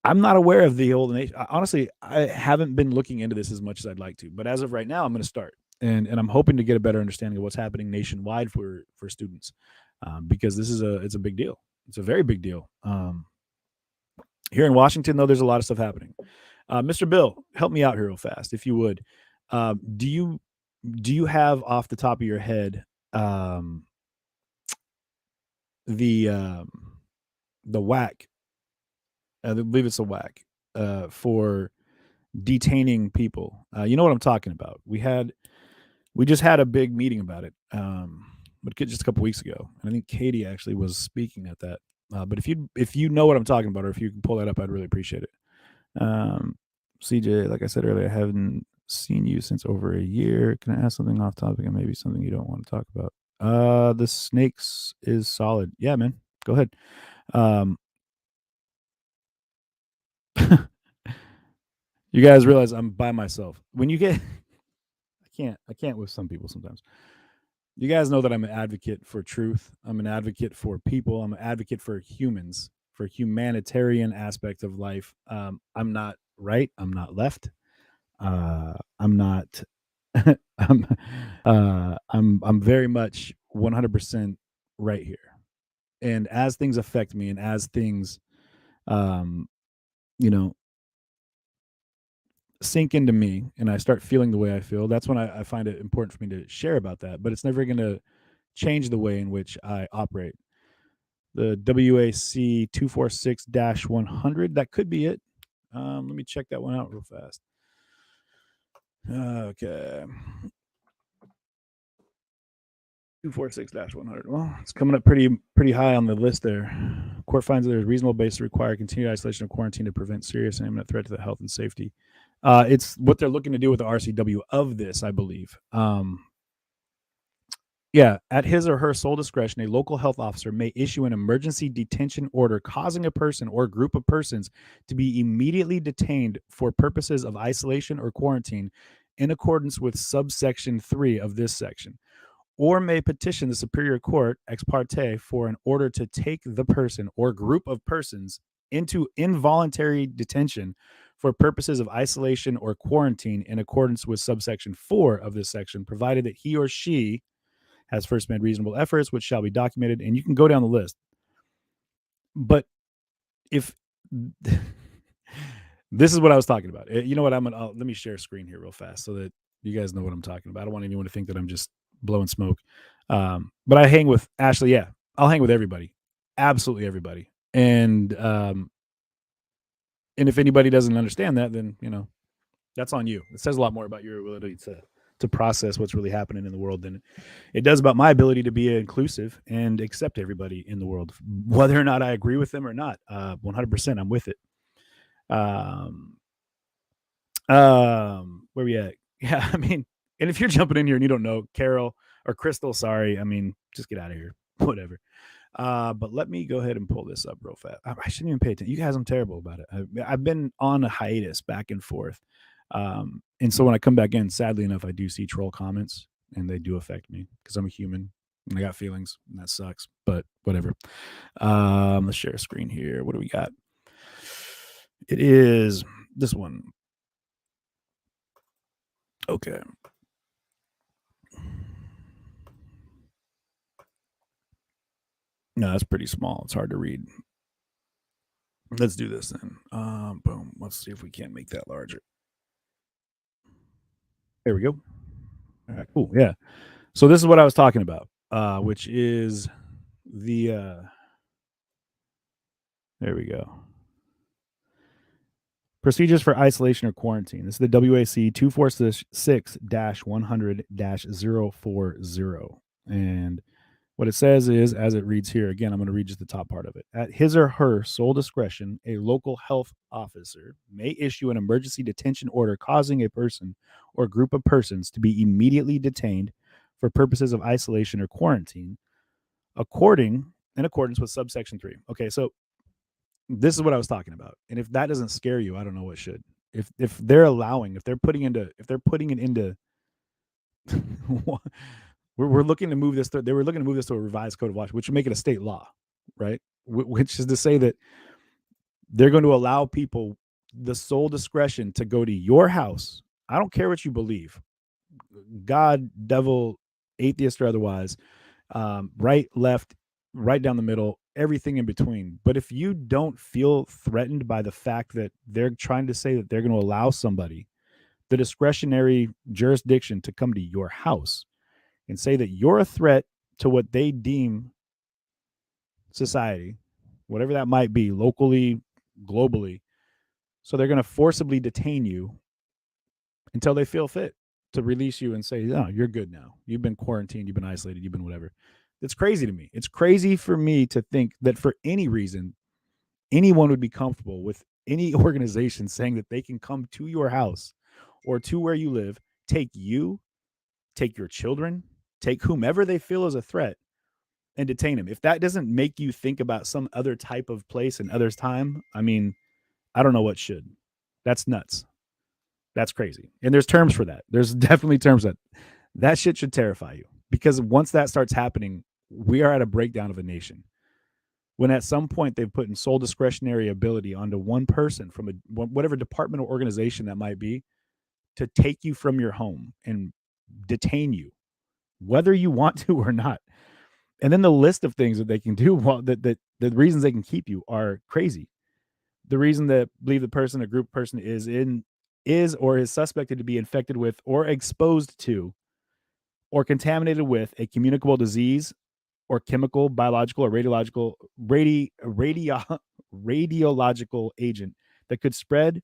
not aware of the whole nation. Honestly, I haven't been looking into this as much as I'd like to. But as of right now, I'm going to start. And I'm hoping to get a better understanding of what's happening nationwide for students, because it's a big deal. It's a very big deal. Here in Washington, though, there's a lot of stuff happening. Mr. Bill, help me out here real fast, if you would. Do you have off the top of your head the whack? I believe it's a whack for detaining people. You know what I'm talking about. We just had a big meeting about it, but just a couple weeks ago. And I think Katie actually was speaking at that. But if you know what I'm talking about, or if you can pull that up, I'd really appreciate it. CJ, like I said earlier, I haven't seen you since over a year. Can I ask something off topic and maybe something you don't want to talk about? The snakes is solid. Yeah, man. Go ahead. You guys realize I'm by myself. When you get I can't with some people sometimes. You guys know that I'm an advocate for truth. I'm an advocate for people. I'm an advocate for humans, for humanitarian aspect of life. I'm not right. I'm not left. I'm not. I'm very much 100% right here. And as things affect me, and as things, you know, sink into me, and I start feeling the way I feel, that's when I find it important for me to share about that. But it's never going to change the way in which I operate. The WAC 246-100, that could be it. Let me check that one out real fast. Okay. 246-100. Well, it's coming up pretty high on the list there. Court finds that there's reasonable basis to require continued isolation of quarantine to prevent serious and imminent threat to the health and safety. It's what they're looking to do with the RCW of this, I believe. Yeah, at his or her sole discretion, a local health officer may issue an emergency detention order causing a person or group of persons to be immediately detained for purposes of isolation or quarantine in accordance with subsection 3 of this section, or may petition the Superior Court ex parte for an order to take the person or group of persons into involuntary detention for purposes of isolation or quarantine in accordance with subsection 4 of this section, provided that he or she has first made reasonable efforts, which shall be documented. And you can go down the list. But if this is what I was talking about, you know what? let me share a screen here real fast so that you guys know what I'm talking about. I don't want anyone to think that I'm just blowing smoke. But I hang with Ashley. Yeah, I'll hang with everybody. Absolutely everybody. And if anybody doesn't understand that, then, that's on you. It says a lot more about your ability to process what's really happening in the world than it does about my ability to be inclusive and accept everybody in the world, whether or not I agree with them or not. 100%, I'm with it. Where we at? Yeah, I mean, and if you're jumping in here and you don't know, Carol or Crystal, sorry, I mean, just get out of here, whatever. But let me go ahead and pull this up real fast. I shouldn't even pay attention. You guys, I'm terrible about it. I've been on a hiatus back and forth. And so when I come back in, sadly enough, I do see troll comments, and they do affect me because I'm a human. I got feelings, and that sucks, but whatever. Let's share a screen here. What do we got? It is this one. Okay. No, that's pretty small. It's hard to read. Let's do this then. Boom. Let's see if we can't make that larger. There we go. All right, cool. Yeah. So this is what I was talking about, which is the there we go. Procedures for isolation or quarantine. This is the WAC 246-100-040. And what it says is, as it reads here, again, I'm going to read just the top part of it. At his or her sole discretion, a local health officer may issue an emergency detention order causing a person or group of persons to be immediately detained for purposes of isolation or quarantine, in accordance with subsection 3. Okay, so this is what I was talking about. And if that doesn't scare you, I don't know what should. If they're putting it into we're looking to move this they were looking to move this to a revised code of Washington, which would make it a state law, right? Which is to say that they're going to allow people the sole discretion to go to your house. I don't care what you believe, God, devil, atheist or otherwise, right, left, right down the middle, everything in between. But if you don't feel threatened by the fact that they're trying to say that they're going to allow somebody the discretionary jurisdiction to come to your house and say that you're a threat to what they deem society, whatever that might be, locally, globally, so they're going to forcibly detain you until they feel fit to release you and say, no, you're good now. You've been quarantined, you've been isolated, you've been whatever. It's crazy to me. It's crazy for me to think that for any reason, anyone would be comfortable with any organization saying that they can come to your house or to where you live, take you, take your children, take whomever they feel is a threat, and detain them. If that doesn't make you think about some other type of place and others' time, I mean, I don't know what should. That's nuts. That's crazy. And there's terms for that. There's definitely terms that shit should terrify you, because once that starts happening, we are at a breakdown of a nation. When at some point they've put in sole discretionary ability onto one person from whatever department or organization that might be to take you from your home and detain you, whether you want to or not. And then the list of things that they can do, the reasons they can keep you are crazy. The reason that believe the person, a group person is or is suspected to be infected with or exposed to or contaminated with a communicable disease or chemical, biological, or radiological agent that could spread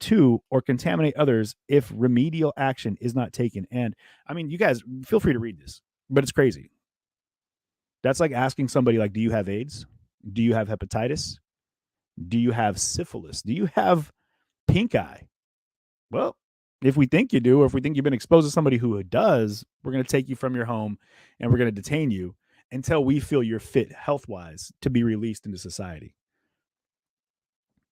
to or contaminate others if remedial action is not taken. And I mean, you guys feel free to read this, but it's crazy. That's like asking somebody, like, do you have AIDS? Do you have hepatitis? Do you have syphilis? Do you have pink eye? Well, if we think you do, or if we think you've been exposed to somebody who does, we're going to take you from your home and we're going to detain you until we feel you're fit health-wise to be released into society.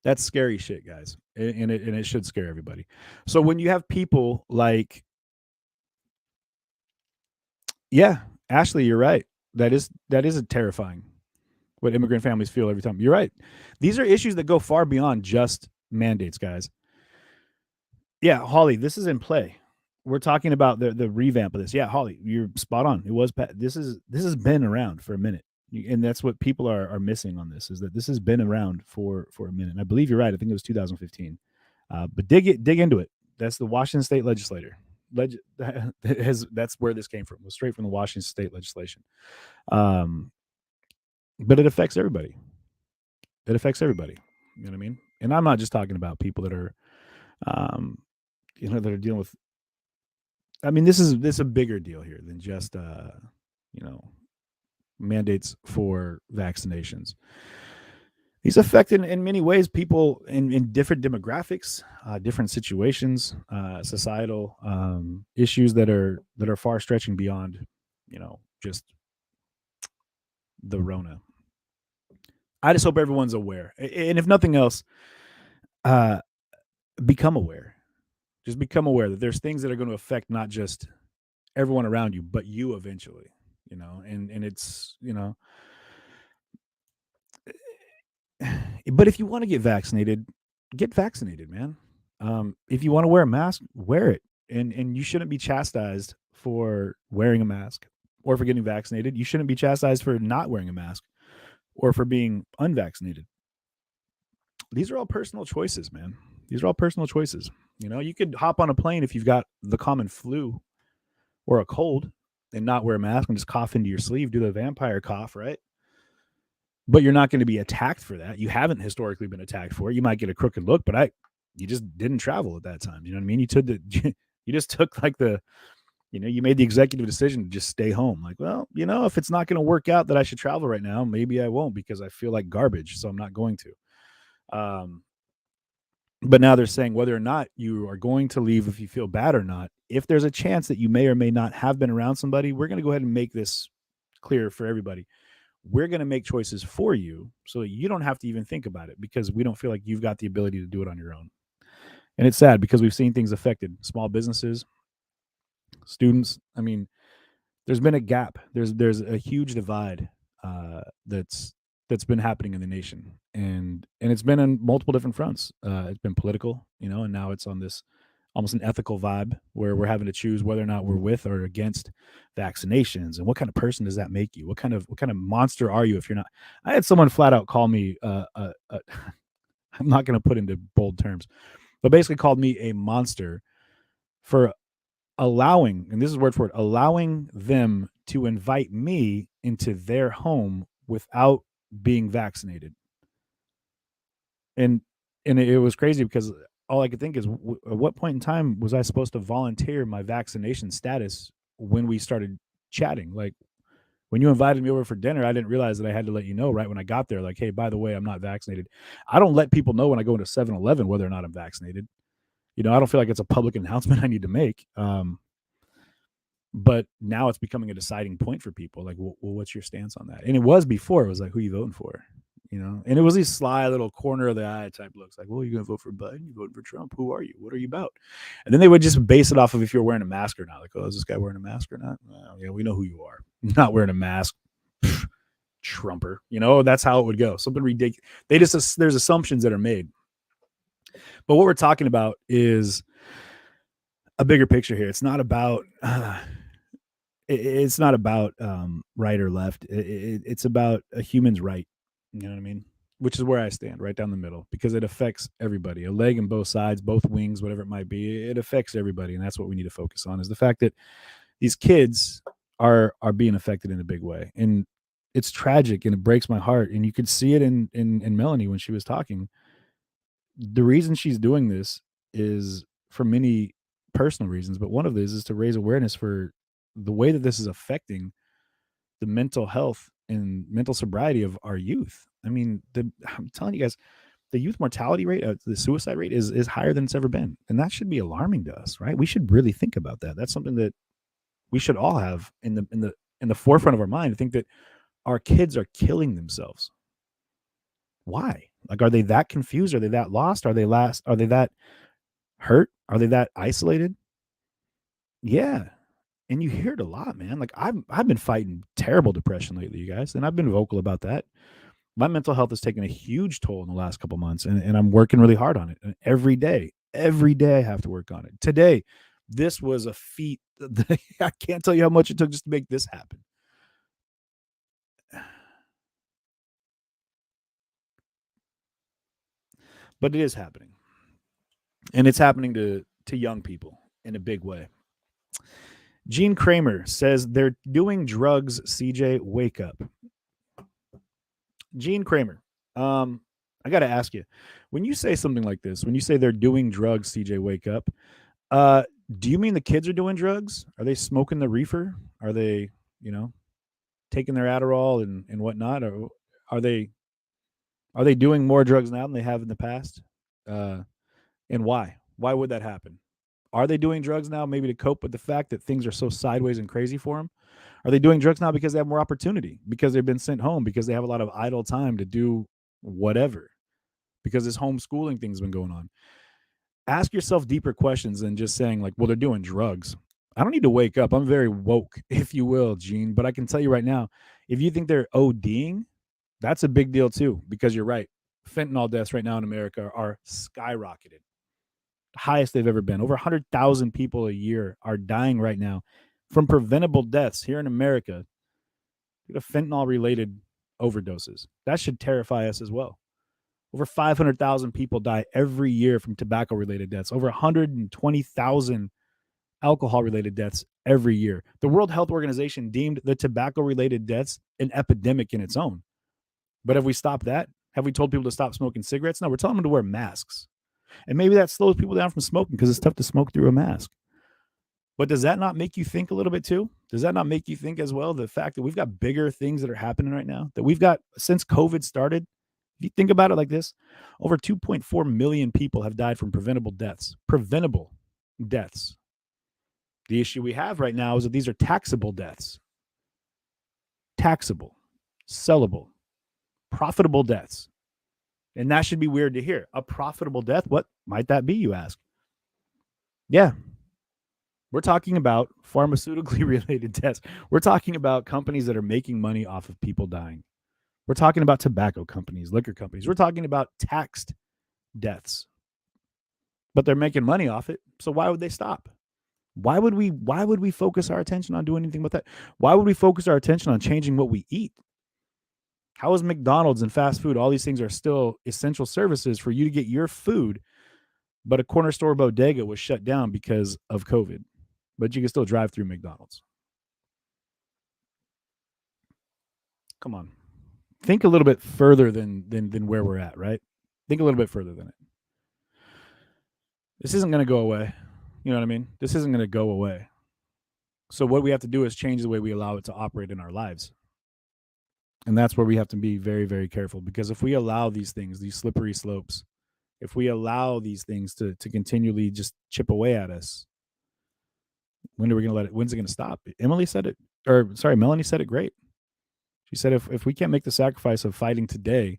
That's scary shit, guys. And it should scare everybody. So when you have people like, yeah, Ashley, you're right. That is terrifying what immigrant families feel every time. You're right. These are issues that go far beyond just mandates, guys. Yeah, Holly, this is in play. We're talking about the revamp of this. Yeah, Holly, you're spot on. It was this has been around for a minute, and that's what people are missing on this, is that this has been around for a minute. And I believe you're right. I think it was 2015. But dig into it. That's the Washington State legislator. That's where this came from. It was straight from the Washington State legislation. But it affects everybody. It affects everybody. You know what I mean? And I'm not just talking about people that are, that are dealing with. I mean, this is a bigger deal here than just, mandates for vaccinations. These affect in many ways people in different demographics, different situations, societal issues that are far stretching beyond, just the Rona. I just hope everyone's aware, and if nothing else, become aware. Just become aware that there's things that are going to affect not just everyone around you, but you eventually. and it's, but if you want to get vaccinated, man. If you want to wear a mask, wear it. And you shouldn't be chastised for wearing a mask or for getting vaccinated. You shouldn't be chastised for not wearing a mask or for being unvaccinated. These are all personal choices, man. These are all personal choices. You could hop on a plane if you've got the common flu or a cold and not wear a mask and just cough into your sleeve, do the vampire cough, right? But you're not going to be attacked for that. You haven't historically been attacked for it. You might get a crooked look, but you just didn't travel at that time. You know what I mean? You just took like you made the executive decision to just stay home. Like, well, if it's not going to work out that I should travel right now, maybe I won't because I feel like garbage. So I'm not going to. But now they're saying whether or not you are going to leave, if you feel bad or not, if there's a chance that you may or may not have been around somebody, we're going to go ahead and make this clear for everybody. We're going to make choices for you so that you don't have to even think about it because we don't feel like you've got the ability to do it on your own. And it's sad because we've seen things affected small businesses, students. I mean, there's been a gap. There's a huge divide that's been happening in the nation, and it's been on multiple different fronts. It's been political, and now it's on this almost an ethical vibe where we're having to choose whether or not we're with or against vaccinations, and what kind of person does that make you? What kind of monster are you if you're not? I had someone flat out call me. I'm not going to put into bold terms, but basically called me a monster for allowing, and this is word for it, allowing them to invite me into their home without being vaccinated. And it was crazy because all I could think is, at what point in time was I supposed to volunteer my vaccination status when we started chatting? Like, when you invited me over for dinner, I didn't realize that I had to let you know right when I got there, like, hey, by the way, I'm not vaccinated. I don't let people know when I go into 7-Eleven whether or not I'm vaccinated. I don't feel like it's a public announcement I need to make. But now it's becoming a deciding point for people. Like, well, what's your stance on that? And it was before. It was like, who are you voting for? And it was these sly little corner of the eye type looks. Like, well, you're going to vote for Biden? You voting for Trump? Who are you? What are you about? And then they would just base it off of if you're wearing a mask or not. Like, oh, is this guy wearing a mask or not? Well, yeah, we know who you are. Not wearing a mask. Trumper. That's how it would go. Something ridiculous. There's assumptions that are made. But what we're talking about is a bigger picture here. It's not about right or left. It's about a human's right. You know what I mean? Which is where I stand, right down the middle, because it affects everybody. A leg in both sides, both wings, whatever it might be. It affects everybody, and that's what we need to focus on, is the fact that these kids are being affected in a big way. And it's tragic, and it breaks my heart. And you could see it in Melanie when she was talking. The reason she's doing this is for many personal reasons, but one of these is to raise awareness for the way that this is affecting the mental health and mental sobriety of our youth. I mean, I'm telling you guys, the youth mortality rate, the suicide rate is higher than it's ever been. And that should be alarming to us, right? We should really think about that. That's something that we should all have in the forefront of our mind, to think that our kids are killing themselves. Why? Like, are they that confused? Are they that lost? Are they that hurt? Are they that isolated? Yeah. And you hear it a lot, man. Like, I've been fighting terrible depression lately, you guys, and I've been vocal about that. My mental health has taken a huge toll in the last couple months, and I'm working really hard on it. And every day I have to work on it. Today, this was a feat. I can't tell you how much it took just to make this happen. But it is happening. And it's happening to young people in a big way. Gene Kramer says they're doing drugs, CJ, wake up. Gene Kramer, I got to ask you, when you say something like this, when you say they're doing drugs, CJ, wake up, do you mean the kids are doing drugs? Are they smoking the reefer? Are they, taking their Adderall and whatnot? Or are they doing more drugs now than they have in the past? And why? Why would that happen? Are they doing drugs now maybe to cope with the fact that things are so sideways and crazy for them? Are they doing drugs now because they have more opportunity, because they've been sent home, because they have a lot of idle time to do whatever, because this homeschooling thing's been going on? Ask yourself deeper questions than just saying, like, well, they're doing drugs. I don't need to wake up. I'm very woke, if you will, Gene. But I can tell you right now, if you think they're ODing, that's a big deal too, because you're right. Fentanyl deaths right now in America are skyrocketed, highest they've ever been. Over 100,000 people a year are dying right now from preventable deaths here in America due to fentanyl related overdoses. That should terrify us as well. Over 500,000 people die every year from tobacco related deaths. Over 120,000 alcohol related deaths every year. The World Health Organization deemed the tobacco related deaths an epidemic in its own. But have we stopped that? Have we told people to stop smoking cigarettes? No, we're telling them to wear masks. And maybe that slows people down from smoking because it's tough to smoke through a mask. But does that not make you think a little bit too? Does that not make you think as well the fact that we've got bigger things that are happening right now? That we've got since COVID started? If you think about it like this, over 2.4 million people have died from preventable deaths. Preventable deaths. The issue we have right now is that these are taxable deaths. Taxable, sellable, profitable deaths. And that should be weird to hear. A profitable death? What might that be, you ask? Yeah. We're talking about pharmaceutically related deaths. We're talking about companies that are making money off of people dying. We're talking about tobacco companies, liquor companies. We're talking about taxed deaths. But they're making money off it. So why would they stop? Why would we focus our attention on doing anything with that? Why would we focus our attention on changing what we eat? How is McDonald's and fast food, all these things are still essential services for you to get your food, but a corner store bodega was shut down because of COVID, but you can still drive through McDonald's. Come on. Think a little bit further than where we're at, right? Think a little bit further than it. This isn't going to go away. You know what I mean? This isn't going to go away. So what we have to do is change the way we allow it to operate in our lives. And that's where we have to be very, very careful, because if we allow these things, these slippery slopes, if we allow these things to continually just chip away at us, when are we going to let it? When's it going to stop? Melanie said it great. She said, if we can't make the sacrifice of fighting today,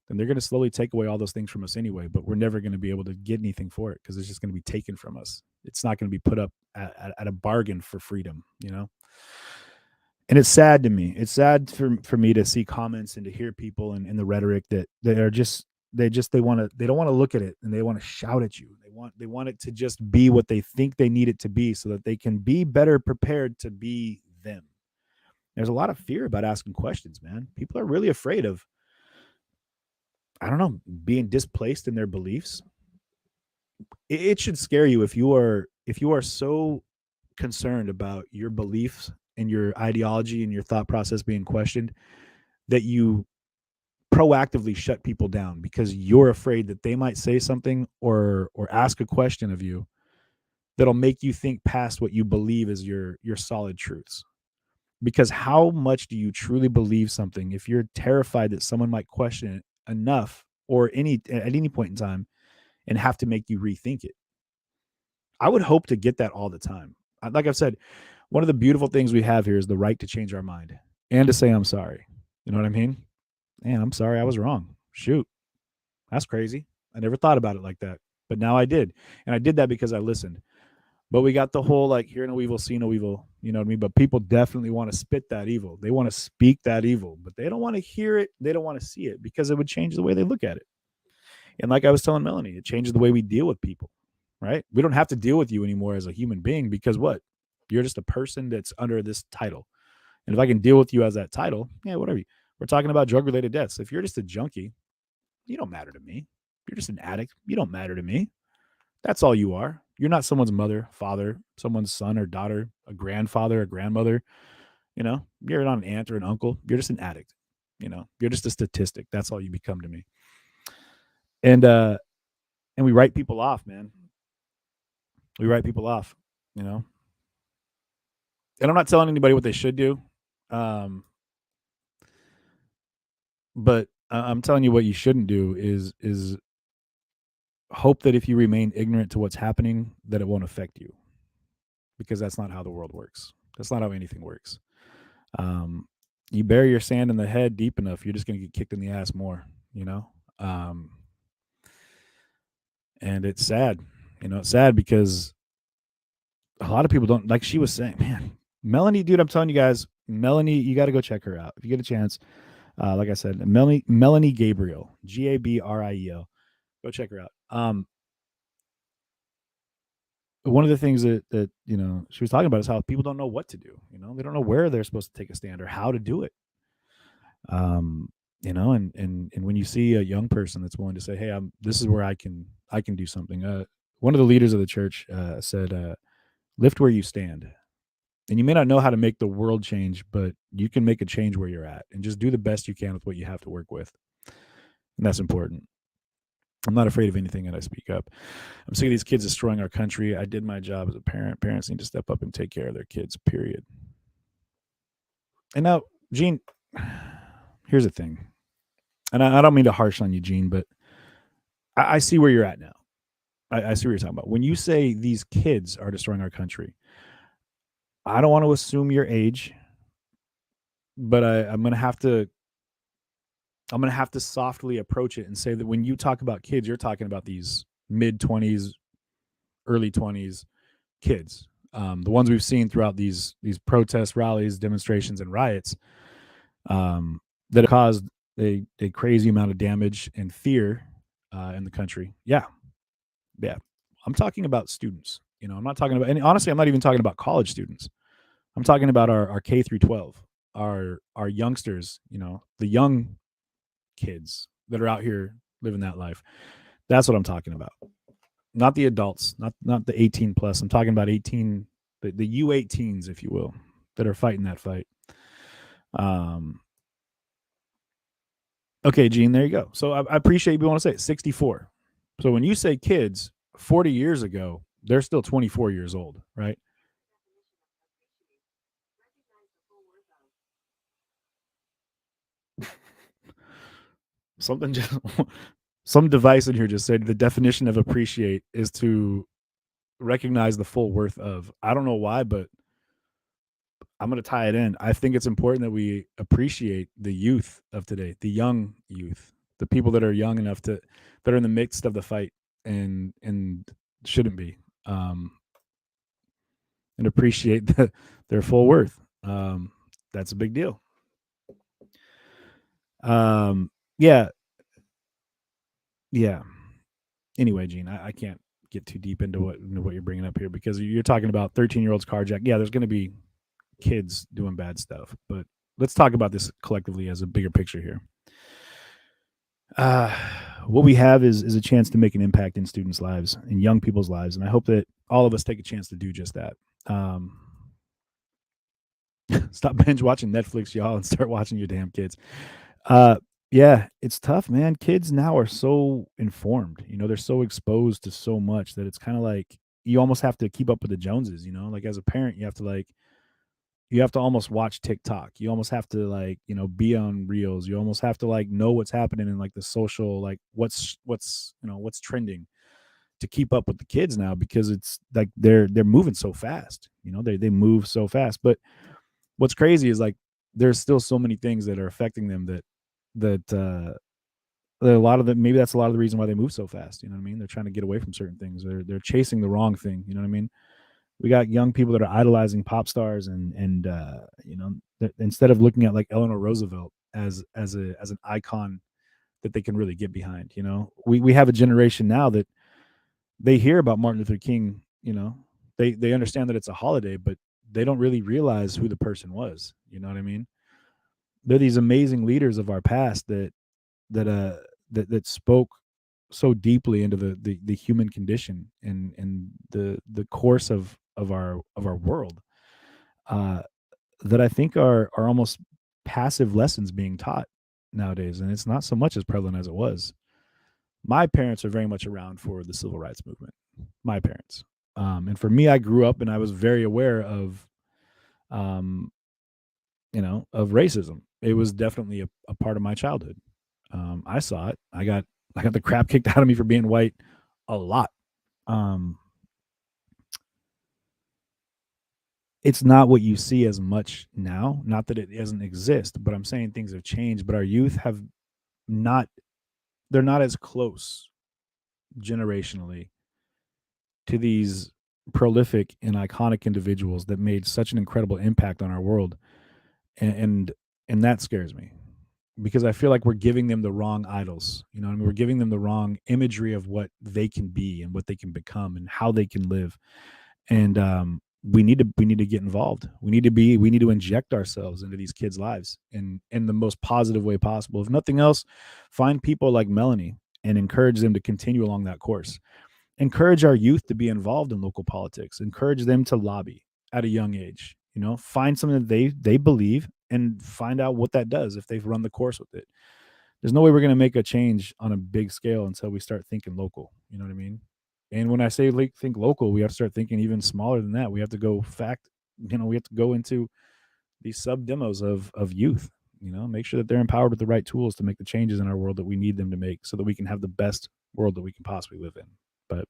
then they're going to slowly take away all those things from us anyway, but we're never going to be able to get anything for it because it's just going to be taken from us. It's not going to be put up at a bargain for freedom, you know? And it's sad to me. It's sad for me to see comments and to hear people and the rhetoric that they are just they don't want to look at it, and they want to shout at you. They want it to just be what they think they need it to be so that they can be better prepared to be them. There's a lot of fear about asking questions, man. People are really afraid of, I don't know, being displaced in their beliefs. It should scare you if you are so concerned about your beliefs and your ideology and your thought process being questioned that you proactively shut people down because you're afraid that they might say something or ask a question of you that'll make you think past what you believe is your solid truths. Because how much do you truly believe something if you're terrified that someone might question it enough or at any point in time and have to make you rethink it? I would hope to get that all the time. Like I've said, one of the beautiful things we have here is the right to change our mind and to say, I'm sorry. You know what I mean? Man, I'm sorry. I was wrong. Shoot. That's crazy. I never thought about it like that, but now I did. And I did that because I listened. But we got the whole, like, hear no evil, see no evil. You know what I mean? But people definitely want to spit that evil. They want to speak that evil, but they don't want to hear it. They don't want to see it because it would change the way they look at it. And like I was telling Melanie, it changes the way we deal with people, right? We don't have to deal with you anymore as a human being because what? You're just a person that's under this title. And if I can deal with you as that title, yeah, whatever. We're talking about drug-related deaths. If you're just a junkie, you don't matter to me. You're just an addict. You don't matter to me. That's all you are. You're not someone's mother, father, someone's son or daughter, a grandfather, a grandmother. You know, you're not an aunt or an uncle. You're just an addict. You know, you're just a statistic. That's all you become to me. And we write people off, man. We write people off, you know. And I'm not telling anybody what they should do. But I'm telling you what you shouldn't do is hope that if you remain ignorant to what's happening, that it won't affect you, because that's not how the world works. That's not how anything works. You bury your sand in the head deep enough, you're just going to get kicked in the ass more, you know? And it's sad, you know, it's sad because a lot of people don't, like she was saying, man, Melanie, dude, I'm telling you guys, Melanie, you got to go check her out if you get a chance. Like I said, Melanie Gabriel, Gabriel. Go check her out. One of the things that she was talking about is how people don't know what to do. They don't know where they're supposed to take a stand or how to do it. Um, and when you see a young person that's willing to say, "Hey, this is where I can do something." One of the leaders of the church said, "Lift where you stand." And you may not know how to make the world change, but you can make a change where you're at, and just do the best you can with what you have to work with. And that's important. I'm not afraid of anything, and I speak up. I'm sick of these kids destroying our country. I did my job as a parent. Parents need to step up and take care of their kids, period. And now, Gene, here's the thing. And I don't mean to harsh on you, Gene, but I see where you're at now. I see what you're talking about. When you say these kids are destroying our country, I don't want to assume your age, but I'm gonna have to softly approach it and say that when you talk about kids, you're talking about these mid-20s, early 20s kids, the ones we've seen throughout these protests, rallies, demonstrations, and riots, that have caused a crazy amount of damage and fear in the country. Yeah, I'm talking about students. I'm not talking about, and honestly, I'm not even talking about college students. I'm talking about our K through 12, our youngsters. The young kids that are out here living that life. That's what I'm talking about. Not the adults, not the 18 plus. I'm talking about 18, the U18s, if you will, that are fighting that fight. Okay, Gene, there you go. So I appreciate you want to say it, 64. So when you say kids, 40 years ago, they're still 24 years old, right? Something just some device in here just said the definition of appreciate is to recognize the full worth of. I don't know why, but I'm going to tie it in. I think it's important that we appreciate the youth of today, the young youth, the people that are young enough that are in the midst of the fight and shouldn't be, and appreciate their full worth. That's a big deal. Yeah. Anyway, Gene, I can't get too deep into what you're bringing up here because you're talking about 13-year-olds carjacked. Yeah, there's going to be kids doing bad stuff, but let's talk about this collectively as a bigger picture here. What we have is a chance to make an impact in students' lives, in young people's lives, and I hope that all of us take a chance to do just that. Stop binge watching Netflix, y'all, and start watching your damn kids. Yeah, it's tough, man. Kids now are so informed. They're so exposed to so much that it's kind of like you almost have to keep up with the Joneses. Like as a parent, you have to almost watch TikTok. You almost have to be on reels. You almost have to know what's happening in the social, what's trending to keep up with the kids now, because it's like they're moving so fast. They move so fast. But what's crazy is there's still so many things that are affecting them that a lot of them, maybe that's a lot of the reason why they move so fast. You know what I mean? They're trying to get away from certain things. They're chasing the wrong thing. You know what I mean? We got young people that are idolizing pop stars and instead of looking at Eleanor Roosevelt as an icon that they can really get behind. We have a generation now that they hear about Martin Luther King. They understand that it's a holiday, but they don't really realize who the person was. You know what I mean? They're these amazing leaders of our past that spoke so deeply into the human condition and the course of our world, that I think are almost passive lessons being taught nowadays, and it's not so much as prevalent as it was. My parents are very much around for the civil rights movement. My parents, and for me, I grew up and I was very aware of, of racism. It was definitely a part of my childhood. I saw it. I got the crap kicked out of me for being white a lot. It's not what you see as much now. Not that it doesn't exist, but I'm saying things have changed. But our youth have not. They're not as close generationally to these prolific and iconic individuals that made such an incredible impact on our world, and that scares me because I feel like we're giving them the wrong idols. You know, what I mean, we're giving them the wrong imagery of what they can be and what they can become and how they can live. And we need to get involved. We need to inject ourselves into these kids' lives in the most positive way possible. If nothing else, find people like Melanie and encourage them to continue along that course. Encourage our youth to be involved in local politics. Encourage them to lobby at a young age. You know, find something that they believe and find out what that does if they've run the course with it. There's no way we're going to make a change on a big scale until we start thinking local. You know what I mean? And when I say like think local, we have to start thinking even smaller than that. We have to go we have to go into these sub demos of youth. You know, make sure that they're empowered with the right tools to make the changes in our world that we need them to make, so that we can have the best world that we can possibly live in. But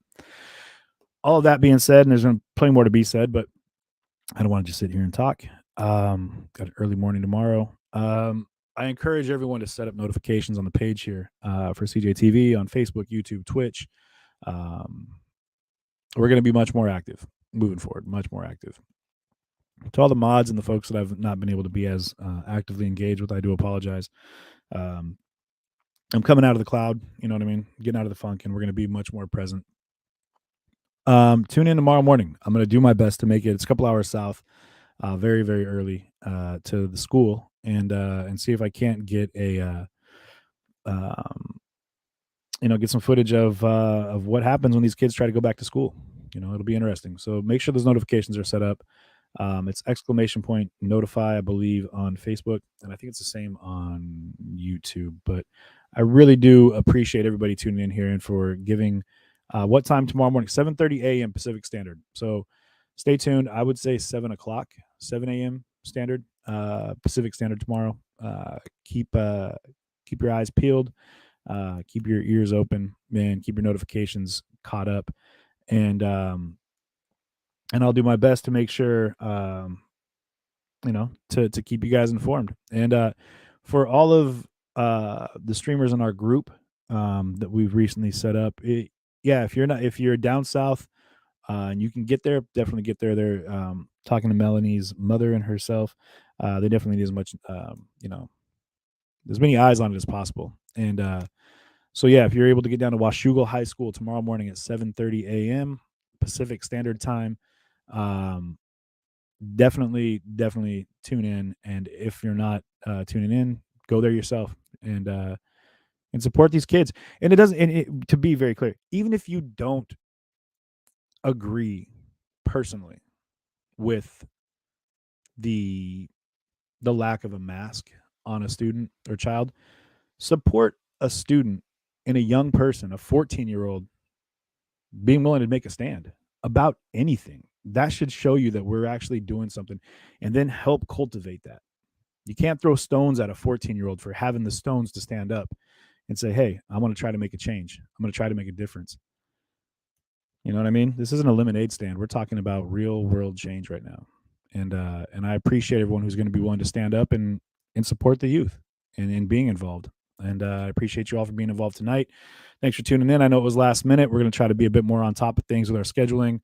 all of that being said, and there's plenty more to be said, but I don't want to just sit here and talk. Got an early morning tomorrow. I encourage everyone to set up notifications on the page here for CJTV on Facebook, YouTube, Twitch. We're going to be much more active moving forward, much more active. To all the mods and the folks that I've not been able to be as actively engaged with, I do apologize. I'm coming out of the cloud, you know what I mean? Getting out of the funk, and we're going to be much more present. Tune in tomorrow morning. I'm going to do my best to make it. It's a couple hours south, very, very early to the school, and see if I can't get a get some footage of what happens when these kids try to go back to school. You know, it'll be interesting. So make sure those notifications are set up. It's !notify, I believe, on Facebook, and I think it's the same on YouTube. But I really do appreciate everybody tuning in here and for giving what time tomorrow morning, 7:30 a.m. Pacific Standard. So stay tuned. I would say 7 o'clock, 7 a.m. Standard, Pacific Standard tomorrow. Keep your eyes peeled. Keep your ears open, man. Keep your notifications caught up, and I'll do my best to make sure, to keep you guys informed. And for all of the streamers in our group that we've recently set up, if you're down south and you can get there, definitely get there. They're talking to Melanie's mother and herself. They definitely need as much, as many eyes on it as possible. And so yeah, if you're able to get down to Washougal High School tomorrow morning at 7:30 a.m. Pacific Standard Time, definitely tune in. And if you're not tuning in, go there yourself and support these kids. And it doesn't. And to be very clear, even if you don't agree personally with the lack of a mask on a student or child, support a student and a young person, a 14-year-old, being willing to make a stand about anything. That should show you that we're actually doing something, and then help cultivate that. You can't throw stones at a 14-year-old for having the stones to stand up and say, hey, I want to try to make a change. I'm going to try to make a difference. You know what I mean? This isn't a lemonade stand. We're talking about real world change right now. And I appreciate everyone who's going to be willing to stand up and support the youth and being involved. And I appreciate you all for being involved tonight. Thanks for tuning in. I know it was last minute. We're going to try to be a bit more on top of things with our scheduling.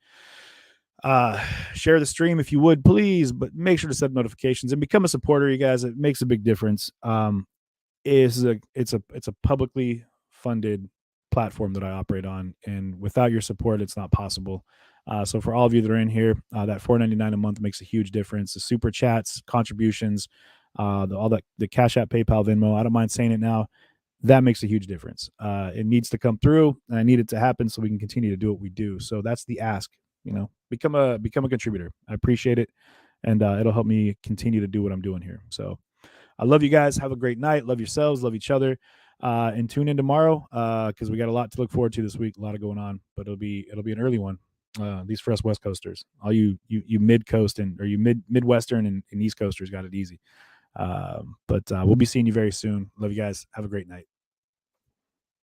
Share the stream if you would, please, but make sure to set notifications and become a supporter, you guys. It makes a big difference. It's a publicly funded platform that I operate on, and without your support, it's not possible. So for all of you that are in here, that $4.99 a month makes a huge difference. The super chats, contributions, the Cash App, PayPal, Venmo, I don't mind saying it now, that makes a huge difference. It needs to come through, and I need it to happen so we can continue to do what we do. So that's the ask. Become a contributor. I appreciate it, and it'll help me continue to do what I'm doing here. So I love you guys. Have a great night. Love yourselves. Love each other. And tune in tomorrow because we got a lot to look forward to this week. A lot of going on, but it'll be an early one. At least for us West Coasters. All you mid coast or you Midwestern and East Coasters got it easy. But we'll be seeing you very soon. Love you guys. Have a great night.